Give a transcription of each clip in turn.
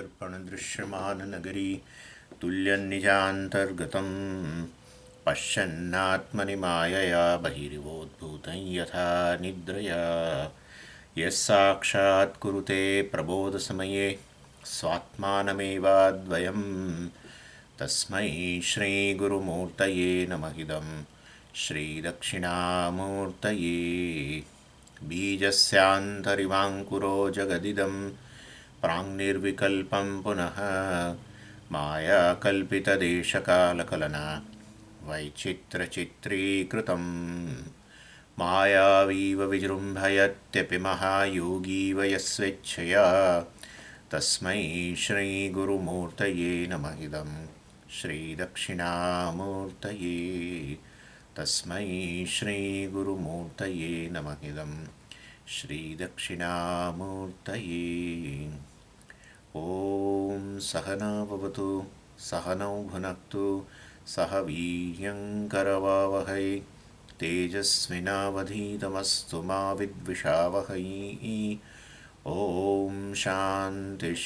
दर्पणदृश्यमाननगरी तुल्यन्निजान्तर्गतं पश्यन्नात्मनि मायया बहिरिवोद्भूतं यथा निद्रया यः साक्षात् कुरुते प्रबोधसमये स्वात्मानमेवाद्वयं तस्मै श्रीगुरुमूर्तये नमः इदं श्रीदक्षिणामूर्तये बीजस्यान्तरिवाङ्कुरो जगदिदं प्राङ्निर्विकल्पं पुनः मायाकल्पितदेशकालकलना वैचित्रचित्रीकृतं मायावीव विजृम्भयत्यपि महायोगीव यस्वेच्छया तस्मै श्रीगुरुमूर्तये नमः इदं श्रीदक्षिणामूर्तये तस्मै श्रीगुरुमूर्तये नमः इदं श्रीदक्षिणामूर्तये ॐ सहना भवतु सहनौ भुनक्तु सह वीर्यङ्करवावहै तेजस्विनावधीतमस्तु मा विद्विषावहै ॐ शान्तिः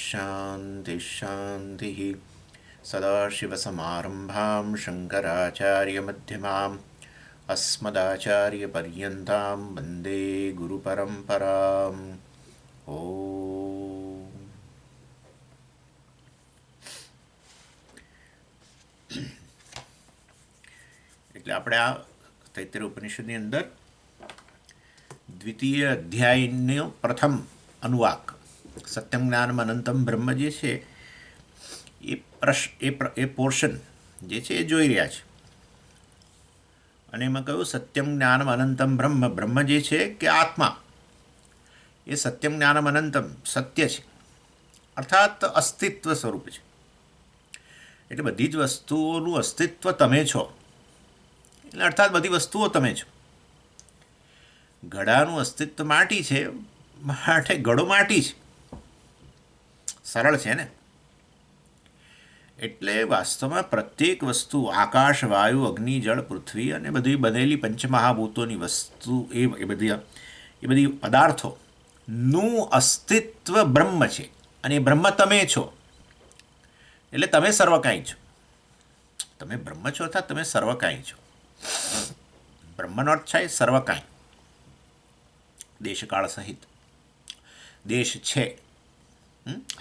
सदाशिवसमारम्भां शङ्कराचार्यमध्यमाम् अस्मदाचार्यपर्यन्तां वन्दे गुरुपरम्पराम् ॐ એટલે આપણે આ તૈત્તરીય ઉપનિષદની અંદર દ્વિતીય અધ્યાયનો પ્રથમ અનુવાક સત્યમ જ્ઞાનમ અનંતમ બ્રહ્મ જે છે એ પોર્શન જે છે એ જોઈ રહ્યા છે. અને એમાં કહ્યું સત્યમ જ્ઞાનમ અનંતમ બ્રહ્મ, બ્રહ્મ જે છે કે આત્મા એ સત્યમ જ્ઞાનમ અનંતમ સત્ય છે, અર્થાત અસ્તિત્વ સ્વરૂપ છે. એટલે બધી જ વસ્તુઓનું અસ્તિત્વ તમે છો, એટલે અર્થાત બધી વસ્તુઓ તમે છો. ઘડાનું અસ્તિત્વ માટી છે, માટે ઘડો માટી છે. સરળ છે ને? એટલે વાસ્તવમાં પ્રત્યેક વસ્તુ આકાશ, વાયુ, અગ્નિ, જળ, પૃથ્વી અને બધી બનેલી પંચમહાભૂતોની વસ્તુ એ બધી પદાર્થોનું અસ્તિત્વ બ્રહ્મ છે, અને એ બ્રહ્મ તમે છો. એટલે તમે સર્વકાય છો. તમે બ્રહ્મ છો અર્થાત તમે સર્વકાય છો. બ્રહ્મનો અર્થ છે સર્વકાય, દેશકાળ સહિત. દેશ છે,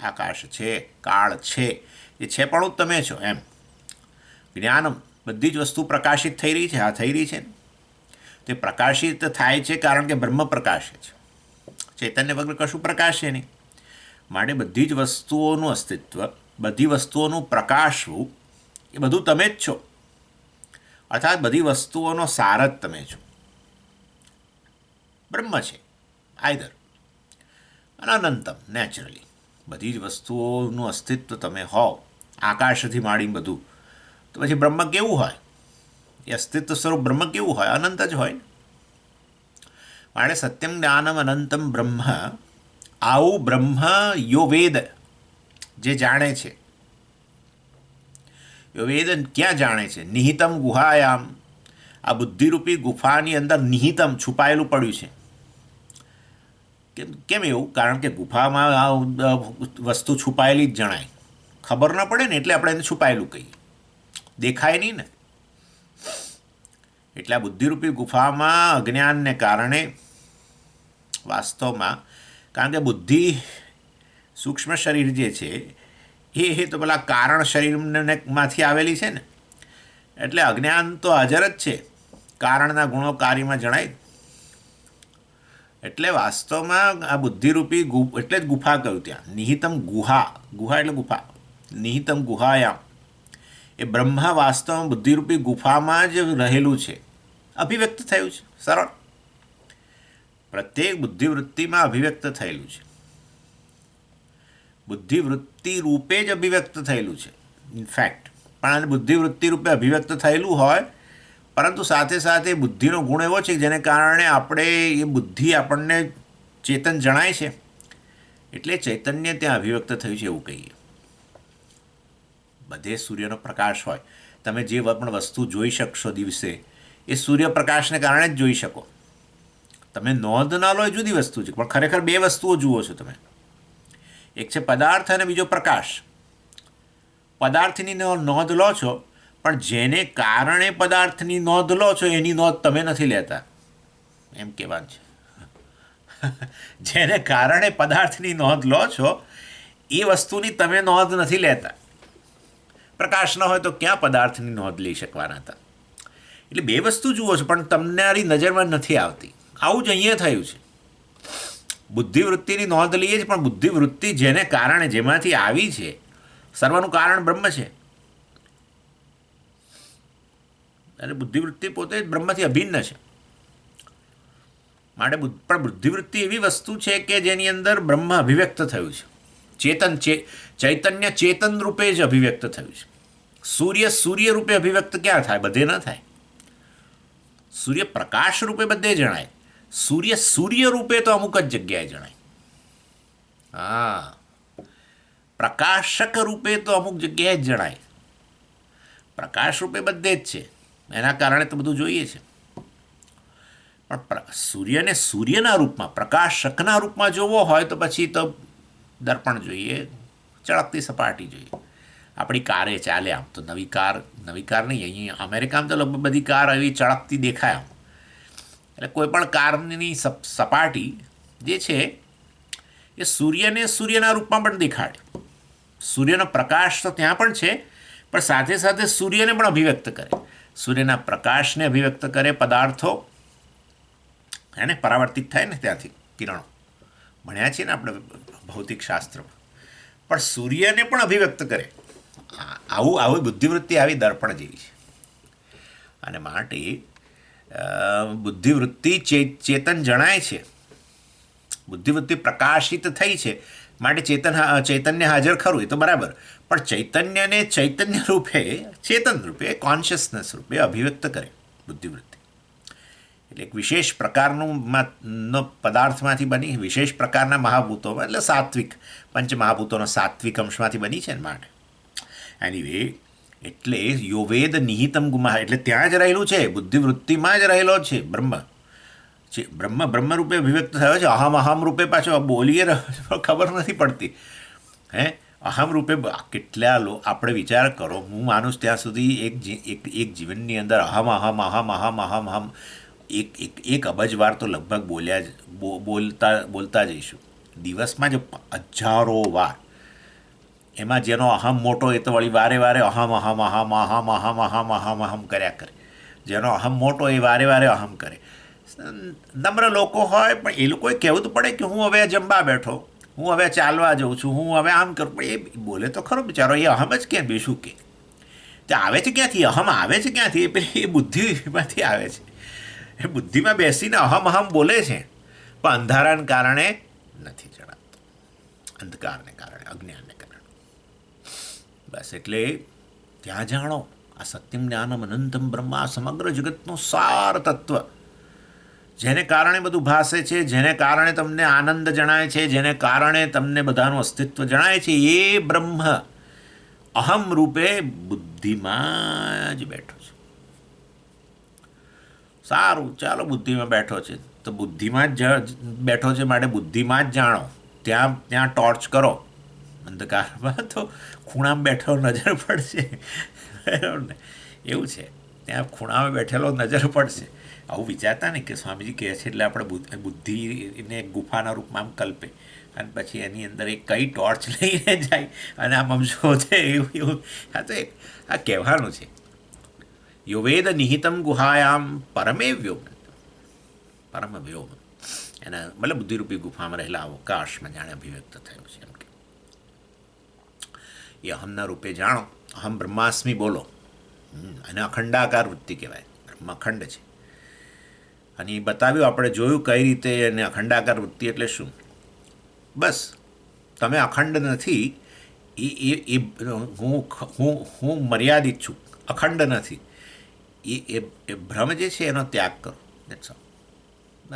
આકાશ છે, કાળ છે, એ છે પણ તમે છો એમ. જ્ઞાનમ, બધી જ વસ્તુ પ્રકાશિત થઈ રહી છે. આ થઈ રહી છે ને, તે પ્રકાશિત થાય છે કારણ કે બ્રહ્મ પ્રકાશે છે. ચૈતન્ય વગર કશું પ્રકાશે નહીં. માટે બધી જ વસ્તુઓનું અસ્તિત્વ, બધી વસ્તુઓનું પ્રકાશવું, એ બધું તમે જ છો. અર્થાત બધી વસ્તુઓનો સાર જ તમે છો. બ્રહ્મ છે આઈધર, અને અનંતમ નેચરલી. બધી જ વસ્તુઓનું અસ્તિત્વ તમે હોવ, આકાશથી માંડીને બધું, તો પછી બ્રહ્મ કેવું હોય? એ અસ્તિત્વ સ્વરૂપ બ્રહ્મ કેવું હોય? અનંત જ હોય. માટે સત્યમ જ્ઞાનમ અનંતમ બ્રહ્મ, આવું બ્રહ્મ યો વેદ, જે જાણે છે. યો વેદ ક્યાં જાણે છે? નિહિતમ ગુહાયામ, આ બુદ્ધિરૂપી ગુફાની અંદર નિહિતમ છુપાયેલું પડ્યું છે. કેમ એવું? કારણ કે ગુફામાં આ વસ્તુ છુપાયેલી જ જણાય. ખબર ન પડે ને એટલે આપણે એને છુપાયેલું કહીએ, દેખાય નહીં ને. એટલે આ બુદ્ધિરૂપી ગુફામાં અજ્ઞાનને કારણે વાસ્તવમાં, કારણ કે બુદ્ધિ સૂક્ષ્મ શરીર જે છે એ તો પેલા કારણ શરીરમાંથી આવેલી છે ને, એટલે અજ્ઞાન તો હાજર જ છે. કારણના ગુણો કાર્યમાં જણાય. એટલે વાસ્તવમાં આ બુદ્ધિરૂપી એટલે જ ગુફા કહ્યું ત્યાં. નિહિતમ ગુહા, ગુહા એટલે ગુફા. નિહિતમ ગુહાયામ, એ બ્રહ્મ વાસ્તવમાં બુદ્ધિરૂપી ગુફામાં જ રહેલું છે, અભિવ્યક્ત થયું છે. સરળ. પ્રત્યેક બુદ્ધિવૃત્તિમાં અભિવ્યક્ત થયેલું છે. બુદ્ધિવૃત્તિ રૂપે જ અભિવ્યક્ત થયેલું છે ઇનફેક્ટ. પણ આ બુદ્ધિવૃત્તિ રૂપે અભિવ્યક્ત થયેલું હોય, પરંતુ સાથે સાથે બુદ્ધિનો ગુણ એવો છે કે જેને કારણે આપણે એ બુદ્ધિ આપણને ચેતન જણાય છે, એટલે ચૈતન્ય ત્યાં અભિવ્યક્ત થયું છે એવું કહીએ. બધે સૂર્યનો પ્રકાશ હોય, તમે જે પણ વસ્તુ જોઈ શકશો દિવસે, એ સૂર્યપ્રકાશને કારણે જ જોઈ શકો. તમે નોંધ ના લો એ જુદી વસ્તુ છે, પણ ખરેખર બે વસ્તુઓ જુઓ છો તમે. એક છે પદાર્થ અને બીજો પ્રકાશ. પદાર્થની નોંધ લો છો, પણ જેને કારણે પદાર્થની નોંધ લો છો એની નોંધ તમે નથી લેતા, એમ કહેવાનું છે. જેને કારણે પદાર્થની નોંધ લો છો એ વસ્તુની તમે નોંધ નથી લેતા. પ્રકાશ ન હોય તો ક્યાં પદાર્થની નોંધ લઈ શકવાના હતા? એટલે બે વસ્તુ જુઓ છો પણ તમારી નજરમાં નથી આવતી. આવું જ અહીંયા થયું છે. બુદ્ધિવૃત્તિની નોંધ લઈએ છીએ, પણ બુદ્ધિવૃત્તિ જેને કારણે જેમાંથી આવી છે, સર્વનું કારણ બ્રહ્મ છે, અને બુદ્ધિવૃત્તિ પોતે જ બ્રહ્મથી અભિન્ન છે. માટે પણ બુદ્ધિવૃત્તિ એવી વસ્તુ છે કે જેની અંદર બ્રહ્મ અભિવ્યક્ત થયું છે. ચૈતન્ય ચેતન રૂપે જ અભિવ્યક્ત થયું છે. સૂર્ય રૂપે અભિવ્યક્ત ક્યાં થાય? બધે ન થાય. સૂર્ય પ્રકાશ રૂપે બધે જણાય. સૂર્ય રૂપે તો અમુક જ જગ્યાએ જણાય. હા, પ્રકાશક રૂપે તો અમુક જગ્યાએ જ જણાય. પ્રકાશ રૂપે બધે જ છે, એના કારણે તો બધું જોઈએ છે. પણ સૂર્યને સૂર્યના રૂપમાં, પ્રકાશકના રૂપમાં જોવો હોય તો પછી તો દર્પણ જોઈએ, ચળકતી સપાટી જોઈએ. આપણી કારે ચાલે આમ તો નવી કાર નહીં, અહીં અમેરિકામાં તો લગભગ બધી કાર એવી ચળકતી દેખાય આમ. એટલે કોઈ પણ કારની સપાટી જે છે એ સૂર્યને સૂર્યના રૂપમાં પણ દેખાડે. સૂર્યનો પ્રકાશ તો ત્યાં પણ છે, પણ સાથે સાથે સૂર્યને પણ અભિવ્યક્ત કરે. સૂર્યના પ્રકાશને અભિવ્યક્ત કરે પદાર્થો, એને પરાવર્તિત થાય ને ત્યાંથી કિરણો. ભણ્યા છીએ ને આપણે ભૌતિક શાસ્ત્રમાં. પણ સૂર્યને પણ અભિવ્યક્ત કરે. આવી બુદ્ધિવૃત્તિ આવી દર્પણ જેવી છે. અને માટે બુદ્ધિવૃત્તિ ચેતન જણાય છે. બુદ્ધિવૃત્તિ પ્રકાશિત થઈ છે માટે ચૈતન્ય હાજર ખરું, એ તો બરાબર. પણ ચૈતન્યને ચૈતન્ય રૂપે, ચેતન રૂપે, કોન્શિયસનેસ રૂપે અભિવ્યક્ત કરે બુદ્ધિવૃત્તિ. એટલે એક વિશેષ પ્રકારનો પદાર્થમાંથી બની, વિશેષ પ્રકારના મહાભૂતોમાં, એટલે સાત્વિક પંચમહાભૂતોનો સાત્વિક અંશમાંથી બની છે ને માટે. એનીવે, એટલે યોવેદ નિહિતમ ગુમા, એટલે ત્યાં જ રહેલું છે, બુદ્ધિવૃત્તિમાં જ રહેલો છે બ્રહ્મ. બ્રહ્મ રૂપે અભિવ્યક્ત થયો છે. અહમ રૂપે પાછો બોલીએ ખબર નથી પડતી. અહમ રૂપે કેટલા આપણે વિચાર કરો, હું માનું ત્યાં સુધી એક જીવનની અંદર અહમ એક અબજ વાર તો લગભગ બોલતા જઈશું. દિવસમાં જ હજારો વાર. એમાં જેનો અહમ મોટો એ તો વળી વારે વારે અહમ કર્યા કરે. જેનો અહમ મોટો એ વારે વારે અહમ કરે. નમ્ર લોકો હોય પણ એ લોકોએ કહેવું તો પડે કે હું હવે જમવા બેઠો, હું હવે ચાલવા જાઉં છું, હું હવે આમ કરું. પણ એ બોલે તો ખરો બિચારો, એ અહમ જ ક્યાં બેસું કે તે આવે છે ક્યાંથી? અહમ આવે છે ક્યાંથી? એ બુદ્ધિમાંથી આવે છે. એ બુદ્ધિમાં બેસીને અહમ બોલે છે, પણ અંધારાને કારણે નથી જણાતું. અંધકારને કારણે, અજ્ઞાનને કારણે. બસ એટલે ત્યાં જાણો આ સત્યમ જ્ઞાનમ અનંતમ બ્રહ્મ, આ સમગ્ર જગતનું સાર તત્વ, જેને કારણે બધું ભાસે છે, જેને કારણે તમને આનંદ જણાય છે, જેને કારણે તમને બધાનું અસ્તિત્વ જણાય છે, એ બ્રહ્મ અહમ રૂપે બુદ્ધિમાં જ બેઠો છે. સારું, ચાલો બુદ્ધિમાં બેઠો છે તો બુદ્ધિમાં જ બેઠો છે માટે બુદ્ધિમાં જ જાણો. ત્યાં ટોર્ચ કરો અંધકારમાં તો ખૂણામાં બેઠો નજર પડશે. બરાબર ને? એવું છે, ત્યાં ખૂણામાં બેઠેલો નજર પડશે. આવું વિચારતા ને કે સ્વામીજી કહે છે એટલે આપણે બુદ્ધિને ગુફાના રૂપમાં આમ કલ્પે, અને પછી એની અંદર એક કઈ ટોર્ચ લઈને જાય અને આમ શોધે. એવું આ તો આ કહેવાનું છે. યોવેદ નિહિતમ ગુહાયામ પરમે વ્યોમ, પરમ વ્યોમ, એના મતલબ બુદ્ધિરૂપી ગુફામાં રહેલા અવકાશમાં જાણે અભિવ્યક્ત થયો છે. એમ કે એ અહમના રૂપે જાણો. અહમ બ્રહ્માસ્મિ બોલો, અને અખંડાકાર વૃત્તિ કહેવાય. બ્રહ્મ અખંડ છે. અને એ બતાવ્યું, આપણે જોયું કઈ રીતે. અને અખંડાકાર વૃત્તિ એટલે શું? બસ તમે અખંડ નથી, એ હું મર્યાદિત છું, અખંડ નથી. એ ભ્રમ જે છે એનો ત્યાગ કરો. That's all.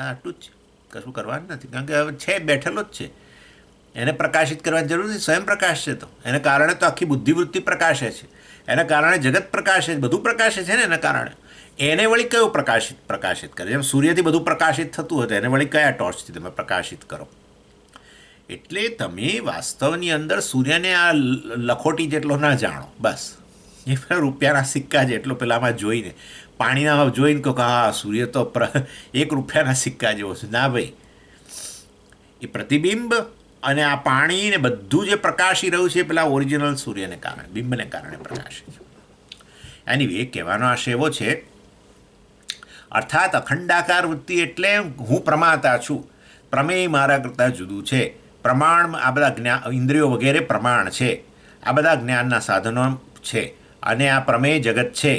આટલું જ છે, કશું કરવાનું નથી. કારણ કે હવે છે, બેઠેલો જ છે. એને પ્રકાશિત કરવાની જરૂર નથી. સ્વયં પ્રકાશ છે. તો એને કારણે તો આખી બુદ્ધિવૃત્તિ પ્રકાશે છે. એના કારણે જગત પ્રકાશે છે, બધું પ્રકાશે છે ને એના કારણે. એને વળી કયું પ્રકાશિત કરે? જેમ સૂર્યથી બધું પ્રકાશિત થતું હતું, એને વળી કયા ટોર્ચથી તમે પ્રકાશિત કરો? એટલે તમે વાસ્તવની અંદર સૂર્યને આ લખોટી જેટલો ના જાણો, બસ એ પેલા રૂપિયાના સિક્કા જેટલો પેલામાં જોઈને પાણીના જોઈને કહો કે હા સૂર્ય તો 1 રૂપિયાના સિક્કા જેવો છે. ના ભાઈ, એ પ્રતિબિંબ અને આ પાણી ને બધું જે પ્રકાશી રહ્યું છે પેલા ઓરિજિનલ સૂર્યને કારણે, બિંબને કારણે પ્રકાશી છે. એની કહેવાનો આશય એવો છે, અર્થાત અખંડાકાર વૃત્તિ એટલે હું પ્રમાતા છું, પ્રમેય મારા કરતાં જુદું છે, પ્રમાણ આ બધા જ્ઞાન ઇન્દ્રિયો વગેરે પ્રમાણ છે, આ બધા જ્ઞાનના સાધનો છે, અને આ પ્રમેય જગત છે,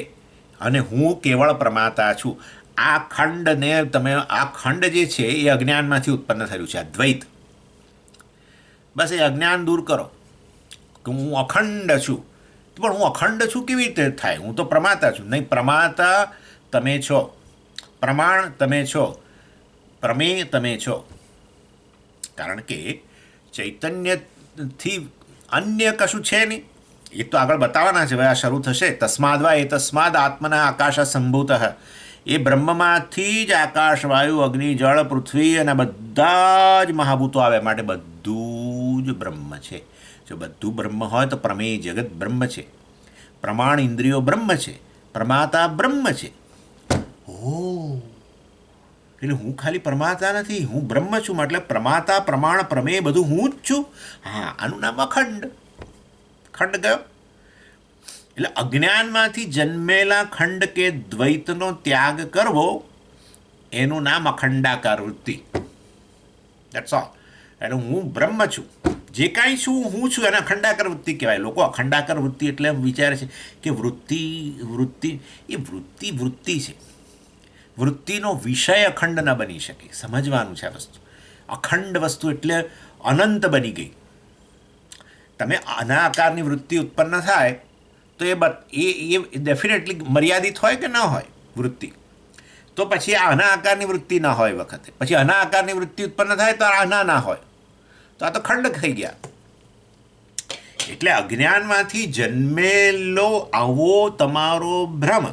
અને હું કેવળ પ્રમાતા છું. આ ખંડને તમે આ ખંડ જે છે એ અજ્ઞાનમાંથી ઉત્પન્ન થયું છે, આ દ્વૈત. બસ એ અજ્ઞાન દૂર કરો કે હું અખંડ છું. પણ હું અખંડ છું કેવી રીતે થાય? હું તો પ્રમાતા છું. નહીં, પ્રમાતા તમે છો, પ્રમાણ તમે છો, પ્રમેય તમે છો. કારણ કે ચૈતન્યથી અન્ય કશું છે નહીં. એ તો આગળ બતાવવાના છે, ભાઈ આ શરૂ થશે. તસ્માદવા એ તસ્માદ આત્મના આકાશ સંભૂત, એ બ્રહ્મમાંથી જ આકાશ, વાયુ, અગ્નિ, જળ, પૃથ્વી અને બધા જ મહાભૂતો આવે, માટે બધું જ બ્રહ્મ છે. જો બધું બ્રહ્મ હોય તો પ્રમેય જગત બ્રહ્મ છે, પ્રમાણ ઇન્દ્રિયો બ્રહ્મ છે, પ્રમાતા બ્રહ્મ છે. ઓ એટલે હું ખાલી પ્રમાતા નથી, હું બ્રહ્મ છું. એટલે પ્રમાતા, પ્રમાણ, પ્રમેય બધું હું જ છું. હા, આનું નામ અખંડ. ખંડ ગયો એટલે અજ્ઞાનમાંથી જન્મેલા ખંડ કે દ્વૈતનો ત્યાગ કરવો, એનું નામ અખંડાકાર વૃત્તિ. That's all. એટલે હું બ્રહ્મ છું, જે કાંઈ છું હું છું, એને અખંડાકાર વૃત્તિ કહેવાય. લોકો અખંડાકાર વૃત્તિ એટલે એમ વિચારે છે કે વૃત્તિ એ વૃત્તિ છે. વૃત્તિનો વિષય અખંડ ન બની શકે. સમજવાનું છે આ વસ્તુ. અખંડ વસ્તુ એટલે અનંત બની ગઈ. તમે આના આકારની વૃત્તિ ઉત્પન્ન થાય તો એ ડેફિનેટલી મર્યાદિત હોય કે ન હોય વૃત્તિ, તો પછી આના આકારની વૃત્તિ ના હોય વખતે, પછી આના આકારની વૃત્તિ ઉત્પન્ન થાય તો આના ના હોય, તો આ તો ખંડ થઈ ગયા. એટલે અજ્ઞાનમાંથી જન્મેલો આવો તમારો ભ્રમ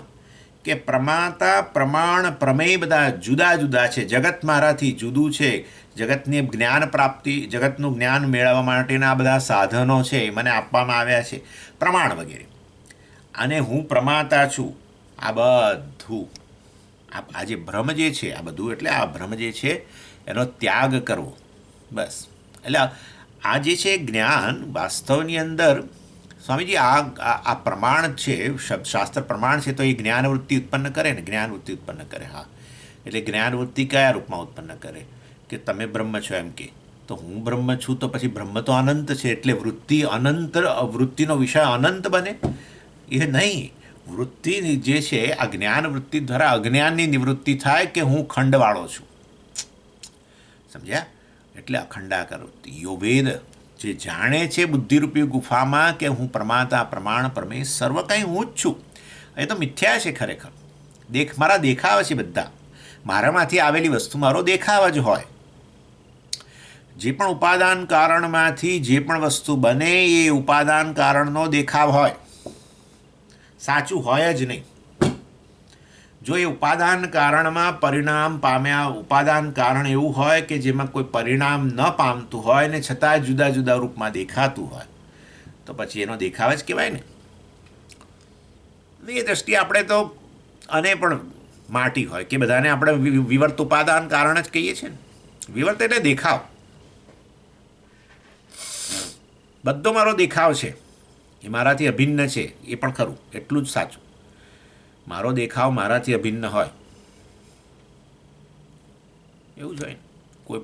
કે પ્રમાતા, પ્રમાણ, પ્રમેય બધા જુદા જુદા છે, જગત મારાથી જુદું છે, જગતની જ્ઞાન પ્રાપ્તિ, જગતનું જ્ઞાન મેળવવા માટેના બધા સાધનો છે એ મને આપવામાં આવ્યા છે, પ્રમાણ વગેરે, અને હું પ્રમાતા છું. આ બધું આ જે ભ્રમ જે છે, આ બધું એટલે આ ભ્રમ જે છે એનો ત્યાગ કરવો, બસ. એટલે આ જે છે જ્ઞાન વાસ્તવની અંદર, સ્વામીજી આ પ્રમાણ છે, શાસ્ત્ર પ્રમાણ છે, તો એ જ્ઞાનવૃત્તિ ઉત્પન્ન કરે ને, જ્ઞાનવૃત્તિ ઉત્પન્ન કરે. હા, એટલે જ્ઞાનવૃત્તિ કયા રૂપમાં ઉત્પન્ન કરે કે તમે બ્રહ્મ છો એમ કે, તો હું બ્રહ્મ છું તો પછી બ્રહ્મ તો અનંત છે, એટલે વૃત્તિ અનંત, વૃત્તિનો વિષય અનંત બને એ નહીં. વૃત્તિ જે છે આ જ્ઞાન વૃત્તિ દ્વારા અજ્ઞાનની નિવૃત્તિ થાય કે હું ખંડવાળો છું. સમજ્યા? એટલે અખંડાકાર વૃત્તિ. વેદ જે જાણે છે બુદ્ધિરૂપી ગુફામાં કે હું પ્રમાતા, પ્રમાણ, પ્રમેય સર્વ કંઈ હું જ છું, એ તો મિથ્યા છે ખરેખર. મારા દેખાવ છે બધા, મારામાંથી આવેલી વસ્તુ મારો દેખાવ જ હોય. જે પણ ઉપાદાન કારણમાંથી જે પણ વસ્તુ બને એ ઉપાદાન કારણનો દેખાવ હોય, સાચું હોય જ નહીં. જો એ ઉપાદાન કારણમાં પરિણામ પામ્યા, ઉપાદાન કારણ એવું હોય કે જેમાં કોઈ પરિણામ ન પામતું હોય ને છતાં જુદા જુદા રૂપમાં દેખાતું હોય, તો પછી એનો દેખાવ જ કહેવાય ને. એ દ્રષ્ટિએ આપણે તો અને પણ માટી હોય કે બધાને આપણે વિવર્ત ઉપાદાન કારણ જ કહીએ છીએ ને. વિવર્ત એટલે દેખાવ. બધો મારો દેખાવ છે, એ મારાથી અભિન્ન છે, એ પણ ખરું, એટલું જ સાચું. મારો દેખાવ મારાથી અભિન્ન હોય એવું જ હોય ને. કોઈ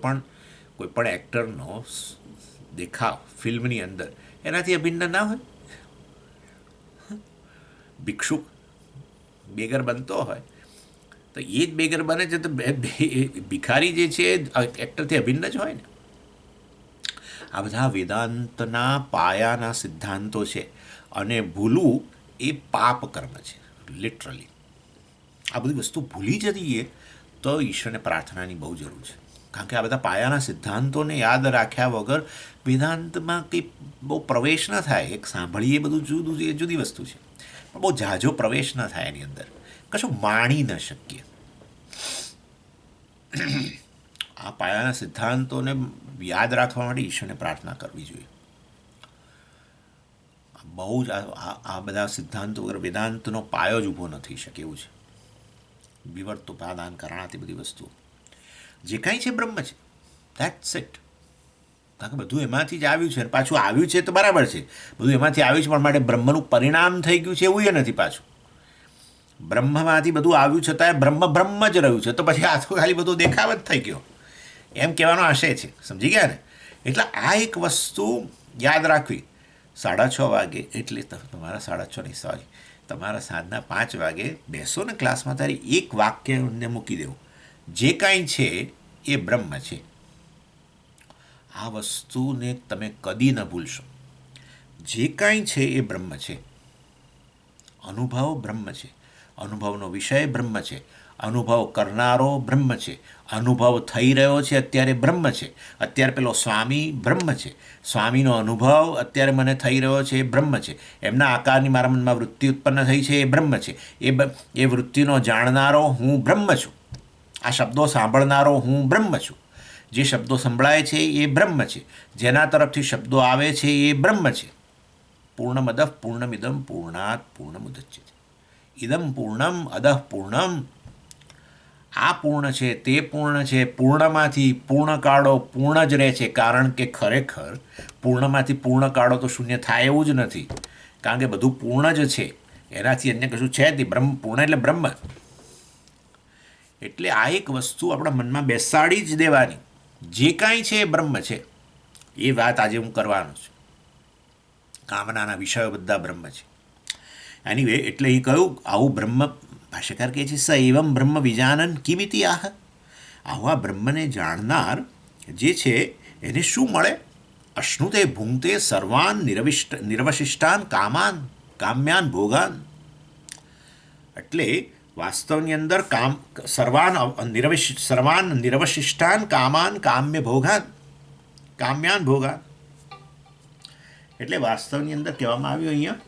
પણ એક્ટરનો દેખાવ ફિલ્મની અંદર એનાથી અભિન્ન ના હોય. ભિક્ષુક બેગર બનતો હોય તો એ જ બેગર બને છે, તો ભિખારી જે છે એક્ટરથી અભિન્ન જ હોય ને. આ બધા વેદાંતના પાયાના સિદ્ધાંતો છે, અને ભૂલવું એ પાપ કર્મ છે. લિટરલી આ બધી વસ્તુ ભૂલી જઈએ તો ઈશ્વરને પ્રાર્થનાની બહુ જરૂર છે. કારણ કે આ બધા પાયાના સિદ્ધાંતોને યાદ રાખ્યા વગર વેદાંતમાં કંઈ બહુ પ્રવેશ ન થાય. એક સાંભળીએ બધું જુદું, એ જુદી વસ્તુ છે, પણ બહુ ઝાઝો પ્રવેશ ન થાય એની અંદર, કશું માણી ન શકીએ. આ પાયાના સિદ્ધાંતોને યાદ રાખવા માટે ઈશ્વરને પ્રાર્થના કરવી જોઈએ. બહુ જ આ બધા સિદ્ધાંતો વગર વેદાંતનો પાયો જ ઊભો નથી શકે એવું છે. વિવર્તોપાદાન કરણાથી બધી વસ્તુઓ જે કાંઈ છે બ્રહ્મ છે. That's it. કારણ કે બધું એમાંથી જ આવ્યું છે અને પાછું આવ્યું છે તો બરાબર છે, બધું એમાંથી આવ્યું છે પણ માટે બ્રહ્મનું પરિણામ થઈ ગયું છે એવું એ નથી. પાછું બ્રહ્મમાંથી બધું આવ્યું છતાંય બ્રહ્મ બ્રહ્મ જ રહ્યું છે, તો પછી આ તો ખાલી બધું દેખાવ જ થઈ ગયો એમ કહેવાનો આશય છે. સમજી ગયા ને? એટલે આ એક વસ્તુ યાદ રાખવી. 6:30 વાગે એટલે તમારા 6:30 નહીં, સોરી, તમારા સાંજના 5 વાગે બેસો ને ક્લાસમાં, તારી એક વાક્યને મૂકી દેવું, જે કાંઈ છે એ બ્રહ્મ છે. આ વસ્તુને તમે કદી ન ભૂલશો. જે કાંઈ છે એ બ્રહ્મ છે. અનુભવ બ્રહ્મ છે, અનુભવનો વિષય બ્રહ્મ છે, અનુભવ કરનારો બ્રહ્મ છે, અનુભવ થઈ રહ્યો છે અત્યારે બ્રહ્મ છે. અત્યારે પેલો સ્વામી બ્રહ્મ છે, સ્વામીનો અનુભવ અત્યારે મને થઈ રહ્યો છે એ બ્રહ્મ છે. એમના આકારની મારા મનમાં વૃત્તિ ઉત્પન્ન થઈ છે એ બ્રહ્મ છે. એ વૃત્તિનો જાણનારો હું બ્રહ્મ છું. આ શબ્દો સાંભળનારો હું બ્રહ્મ છું. જે શબ્દો સંભળાય છે એ બ્રહ્મ છે. જેના તરફથી શબ્દો આવે છે એ બ્રહ્મ છે. પૂર્ણમદ પૂર્ણમિદમ પૂર્ણાત પૂર્ણમુદચ્યતે. ઇદમ પૂર્ણમ અદઃ પૂર્ણમ. આ પૂર્ણ છે, તે પૂર્ણ છે. પૂર્ણમાંથી પૂર્ણ કાઢો પૂર્ણ જ રહે છે. કારણ કે ખરેખર પૂર્ણમાંથી પૂર્ણ કાઢો તો શૂન્ય થાય એવું જ નથી. કારણ કે બધું પૂર્ણ જ છે, એનાથી અન્ય કશું છે જ નહીં. બ્રહ્મ પૂર્ણ એટલે બ્રહ્મ. એટલે આ એક વસ્તુ આપણા મનમાં બેસાડી જ દેવાની. જે કાંઈ છે એ બ્રહ્મ છે. એ વાત આજે હું કરવાનો છું. કામનાના વિષયો બધા બ્રહ્મ છે. એનીવે, એટલે એ કહ્યું આવું બ્રહ્મ, ભાષ્યકાર કહે છે સ એવમ બ્રહ્મ વિજાનન કિમિતિ આહ. આવા બ્રહ્મને જાણનાર જે છે એને શું મળે? અશ્નુતે ભૂંગતે સર્વાન નિરવશિષ્ટાન કામ્યાન ભોગાન. એટલે વાસ્તવની અંદર સર્વાન નિરવશિષ્ટાન કામ્યાન ભોગાન. એટલે વાસ્તવની અંદર કહેવામાં આવ્યું અહીંયા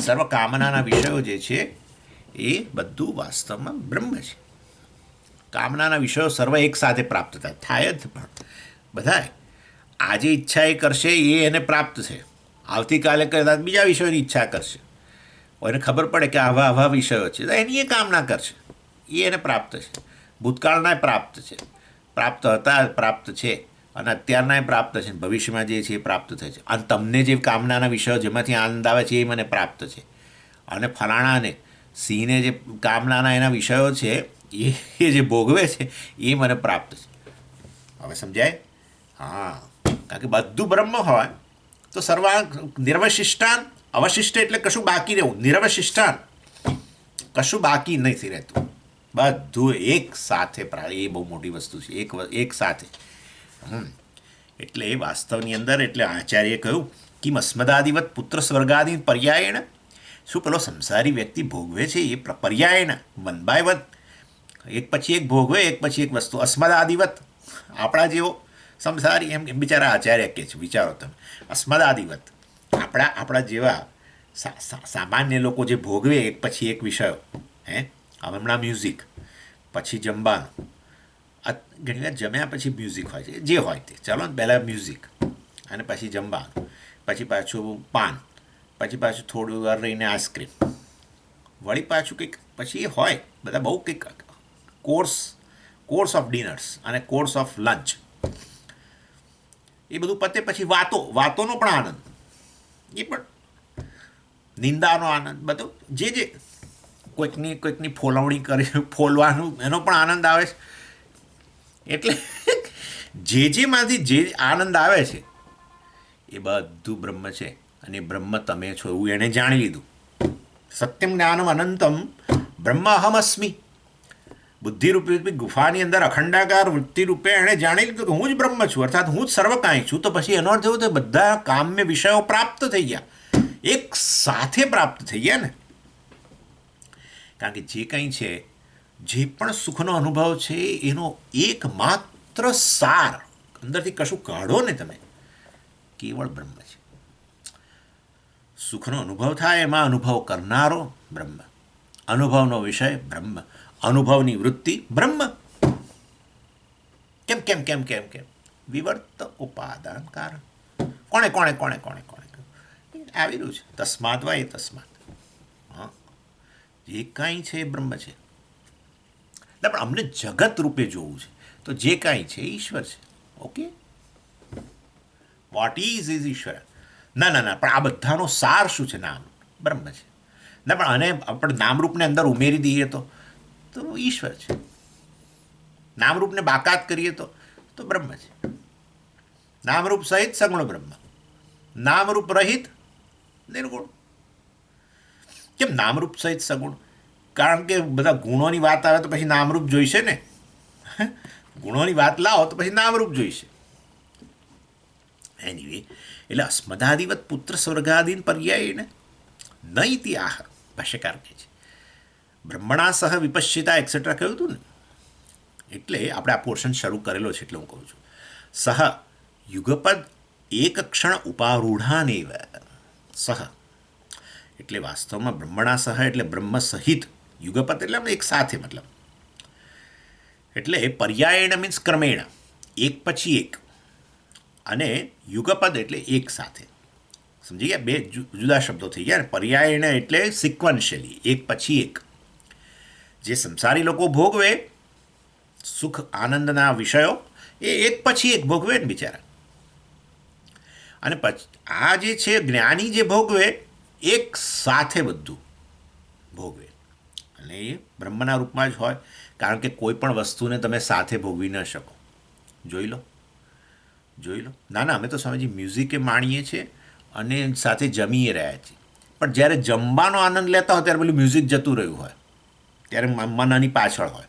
સર્વ કામનાના વિષયો જે છે એ બધું વાસ્તવમાં બ્રહ્મ છે. કામનાના વિષયો સર્વ એક સાથે પ્રાપ્ત થાય જ. પણ બધાય આજે ઈચ્છા એ કરશે એ એને પ્રાપ્ત છે. આવતીકાલે કદાચ બીજા વિષયોની ઈચ્છા કરશે, એને ખબર પડે કે આવા આવા વિષયો છે તો એની એ કામના કરશે, એ એને પ્રાપ્ત છે. ભૂતકાળના પ્રાપ્ત છે, પ્રાપ્ત હતા, પ્રાપ્ત છે, અને અત્યારના પ્રાપ્ત છે. ભવિષ્યમાં જે છે એ પ્રાપ્ત થાય છે. અને તમને જે કામનાના વિષયો જેમાંથી આનંદ આવે છે એ મને પ્રાપ્ત છે. અને ફલાણાને સિંહને જે કામનાના એના વિષયો છે એ જે ભોગવે છે એ મને પ્રાપ્ત છે. હવે સમજાય? હા, કારણ કે બધું બ્રહ્મ હોય તો નિરવશિષ્ટાન. અવશિષ્ટ એટલે કશું બાકી રહેવું. નિરવશિષ્ટાન કશું બાકી નથી રહેતું. બધું એક સાથે એ બહુ મોટી વસ્તુ છે. એક સાથે. એટલે એ વાસ્તવની અંદર, એટલે આચાર્યએ કહ્યું કિમ અસ્મદાદિવત પુત્ર સ્વર્ગાદિ પર્યાયણ. શું પેલો સંસારી વ્યક્તિ ભોગવે છે એ પર્યાયણ, વન બાય વન, એક પછી એક ભોગવે, એક પછી એક વસ્તુ. અસ્મદાદિવત આપણા જેવો સંસારી, એમ બિચારા આચાર્ય કહે છે. વિચારો તમે, અસ્મદાદિવત આપણા જેવા સામાન્ય લોકો જે ભોગવે એક પછી એક વિષયો. હમણાં મ્યુઝિક, પછી જમવાનું, ઘણી વાર જમ્યા પછી મ્યુઝિક હોય છે, જે હોય તે. ચાલો ને, પહેલાં મ્યુઝિક અને પછી જમવાનું, પછી પાછું પાન, પછી પાછું થોડું વાર રહીને આઈસ્ક્રીમ, વળી પાછું કંઈક પછી એ હોય બધા બહુ કંઈક કોર્સ ઓફ ડિનર્સ અને કોર્સ ઓફ લંચ. એ બધું પતે પછી વાતોનો પણ આનંદ, એ પણ નિંદાનો આનંદ, બધો જે કોઈકની ફોલવણી કરી ફોલવાનું એનો પણ આનંદ આવે છે. એટલે જેમાંથી જે આનંદ આવે છે એ બધું બ્રહ્મ છે. અને બ્રહ્મ તમે છો એવું એણે જાણી લીધું. સત્યમ જ્ઞાનમ અનંતમ બ્રહ્મ અહમસ્મિ. બુદ્ધિરૂપી ગુફાની અંદર અખંડાકાર વૃત્તિરૂપે એણે જાણી લીધું કે હું જ બ્રહ્મ છું, અર્થાત હું જ સર્વકાંઈ છું. તો પછી એનો અર્થ એવો તો બધા કામ્ય વિષયો પ્રાપ્ત થઈ ગયા, એક સાથે પ્રાપ્ત થઈ ગયા ને. કારણ કે જે કંઈ છે, જે પણ સુખનો અનુભવ છે એનો એકમાત્ર સાર, અંદરથી કશું કાઢો ને તમે, કેવળ બ્રહ્મ છે. સુખનો અનુભવ થાય એમાં અનુભવ કરનારો બ્રહ્મ, અનુભવનો વિષય બ્રહ્મ, અનુભવની વૃત્તિ બ્રહ્મ. કેમ કેમ કેમ કેમ વિવર્ત ઉપાદાન કારણ. કોણે કોણે કોણે કોણે કોણે આવી રહ્યું છે તસ્માત વા એ તસ્માત. હા, જે કાંઈ છે એ બ્રહ્મ છે. ના પણ અમને જગત રૂપે જોવું છે તો જે કાંઈ છે એ ઈશ્વર છે. ઓકે, વોટ ઇઝ ઈશ્વર. ના ના ના, પણ આ બધાનો સાર શું છે? નામ બ્રહ્મ છે. ના પણ આને આપણે નામરૂપને અંદર ઉમેરી દઈએ તો ઈશ્વર છે. નામરૂપને બાકાત કરીએ તો બ્રહ્મ છે. નામરૂપ સહિત સગુણ બ્રહ્મ, નામરૂપ રહિત નિર્ગુણ. કેમ નામરૂપ સહિત સગુણ? કારણ કે બધા ગુણોની વાત આવે તો પછી નામરૂપ જોઈશે ને. ગુણોની વાત લાવો તો પછી નામરૂપ જોઈશે. એનીવે, એટલે અસ્મદાદિવત પુત્ર સ્વર્ગાદીન પર્યાયને નૈતિ આહ ભાષ્યકાર કહે છે. બ્રહ્મણા સહ વિપશ્યતા એક્સેટ્રા કહ્યું હતું ને, એટલે આપણે આ પોર્શન શરૂ કરેલો છે એટલે હું કહું છું. સહ યુગપદ એક ક્ષણ ઉપારૂઢાનેવ સહ, એટલે વાસ્તવમાં બ્રહ્મણા સહ એટલે બ્રહ્મ સહિત, યુગપદ એટલે એક સાથે, મતલબ એટલે પર્યાયણ મીન્સ ક્રમેણ, એક પછી એક, અને યુગપદ એટલે એક સાથે. સમજી ગયા? બે જુદા શબ્દો થઈ ગયા ને. પર્યાયણ એટલે સિક્વન્શિયલી, એક પછી એક. જે સંસારી લોકો ભોગવે સુખ આનંદના વિષયો એ એક પછી એક ભોગવે ને બિચારા. અને પછી આ જે છે જ્ઞાની જે ભોગવે એક સાથે બધું ભોગવે, અને એ બ્રહ્મના રૂપમાં જ હોય. કારણ કે કોઈ પણ વસ્તુને તમે સાથે ભોગવી ન શકો. જોઈ લો, જોઈ લો. ના ના, અમે તો સ્વામીજી મ્યુઝિકે માણીએ છીએ અને સાથે જમીએ રહ્યા છીએ. પણ જ્યારે જમવાનો આનંદ લેતા હોય ત્યારે પેલું મ્યુઝિક જતું રહ્યું હોય, ત્યારે મન આની પાછળ હોય.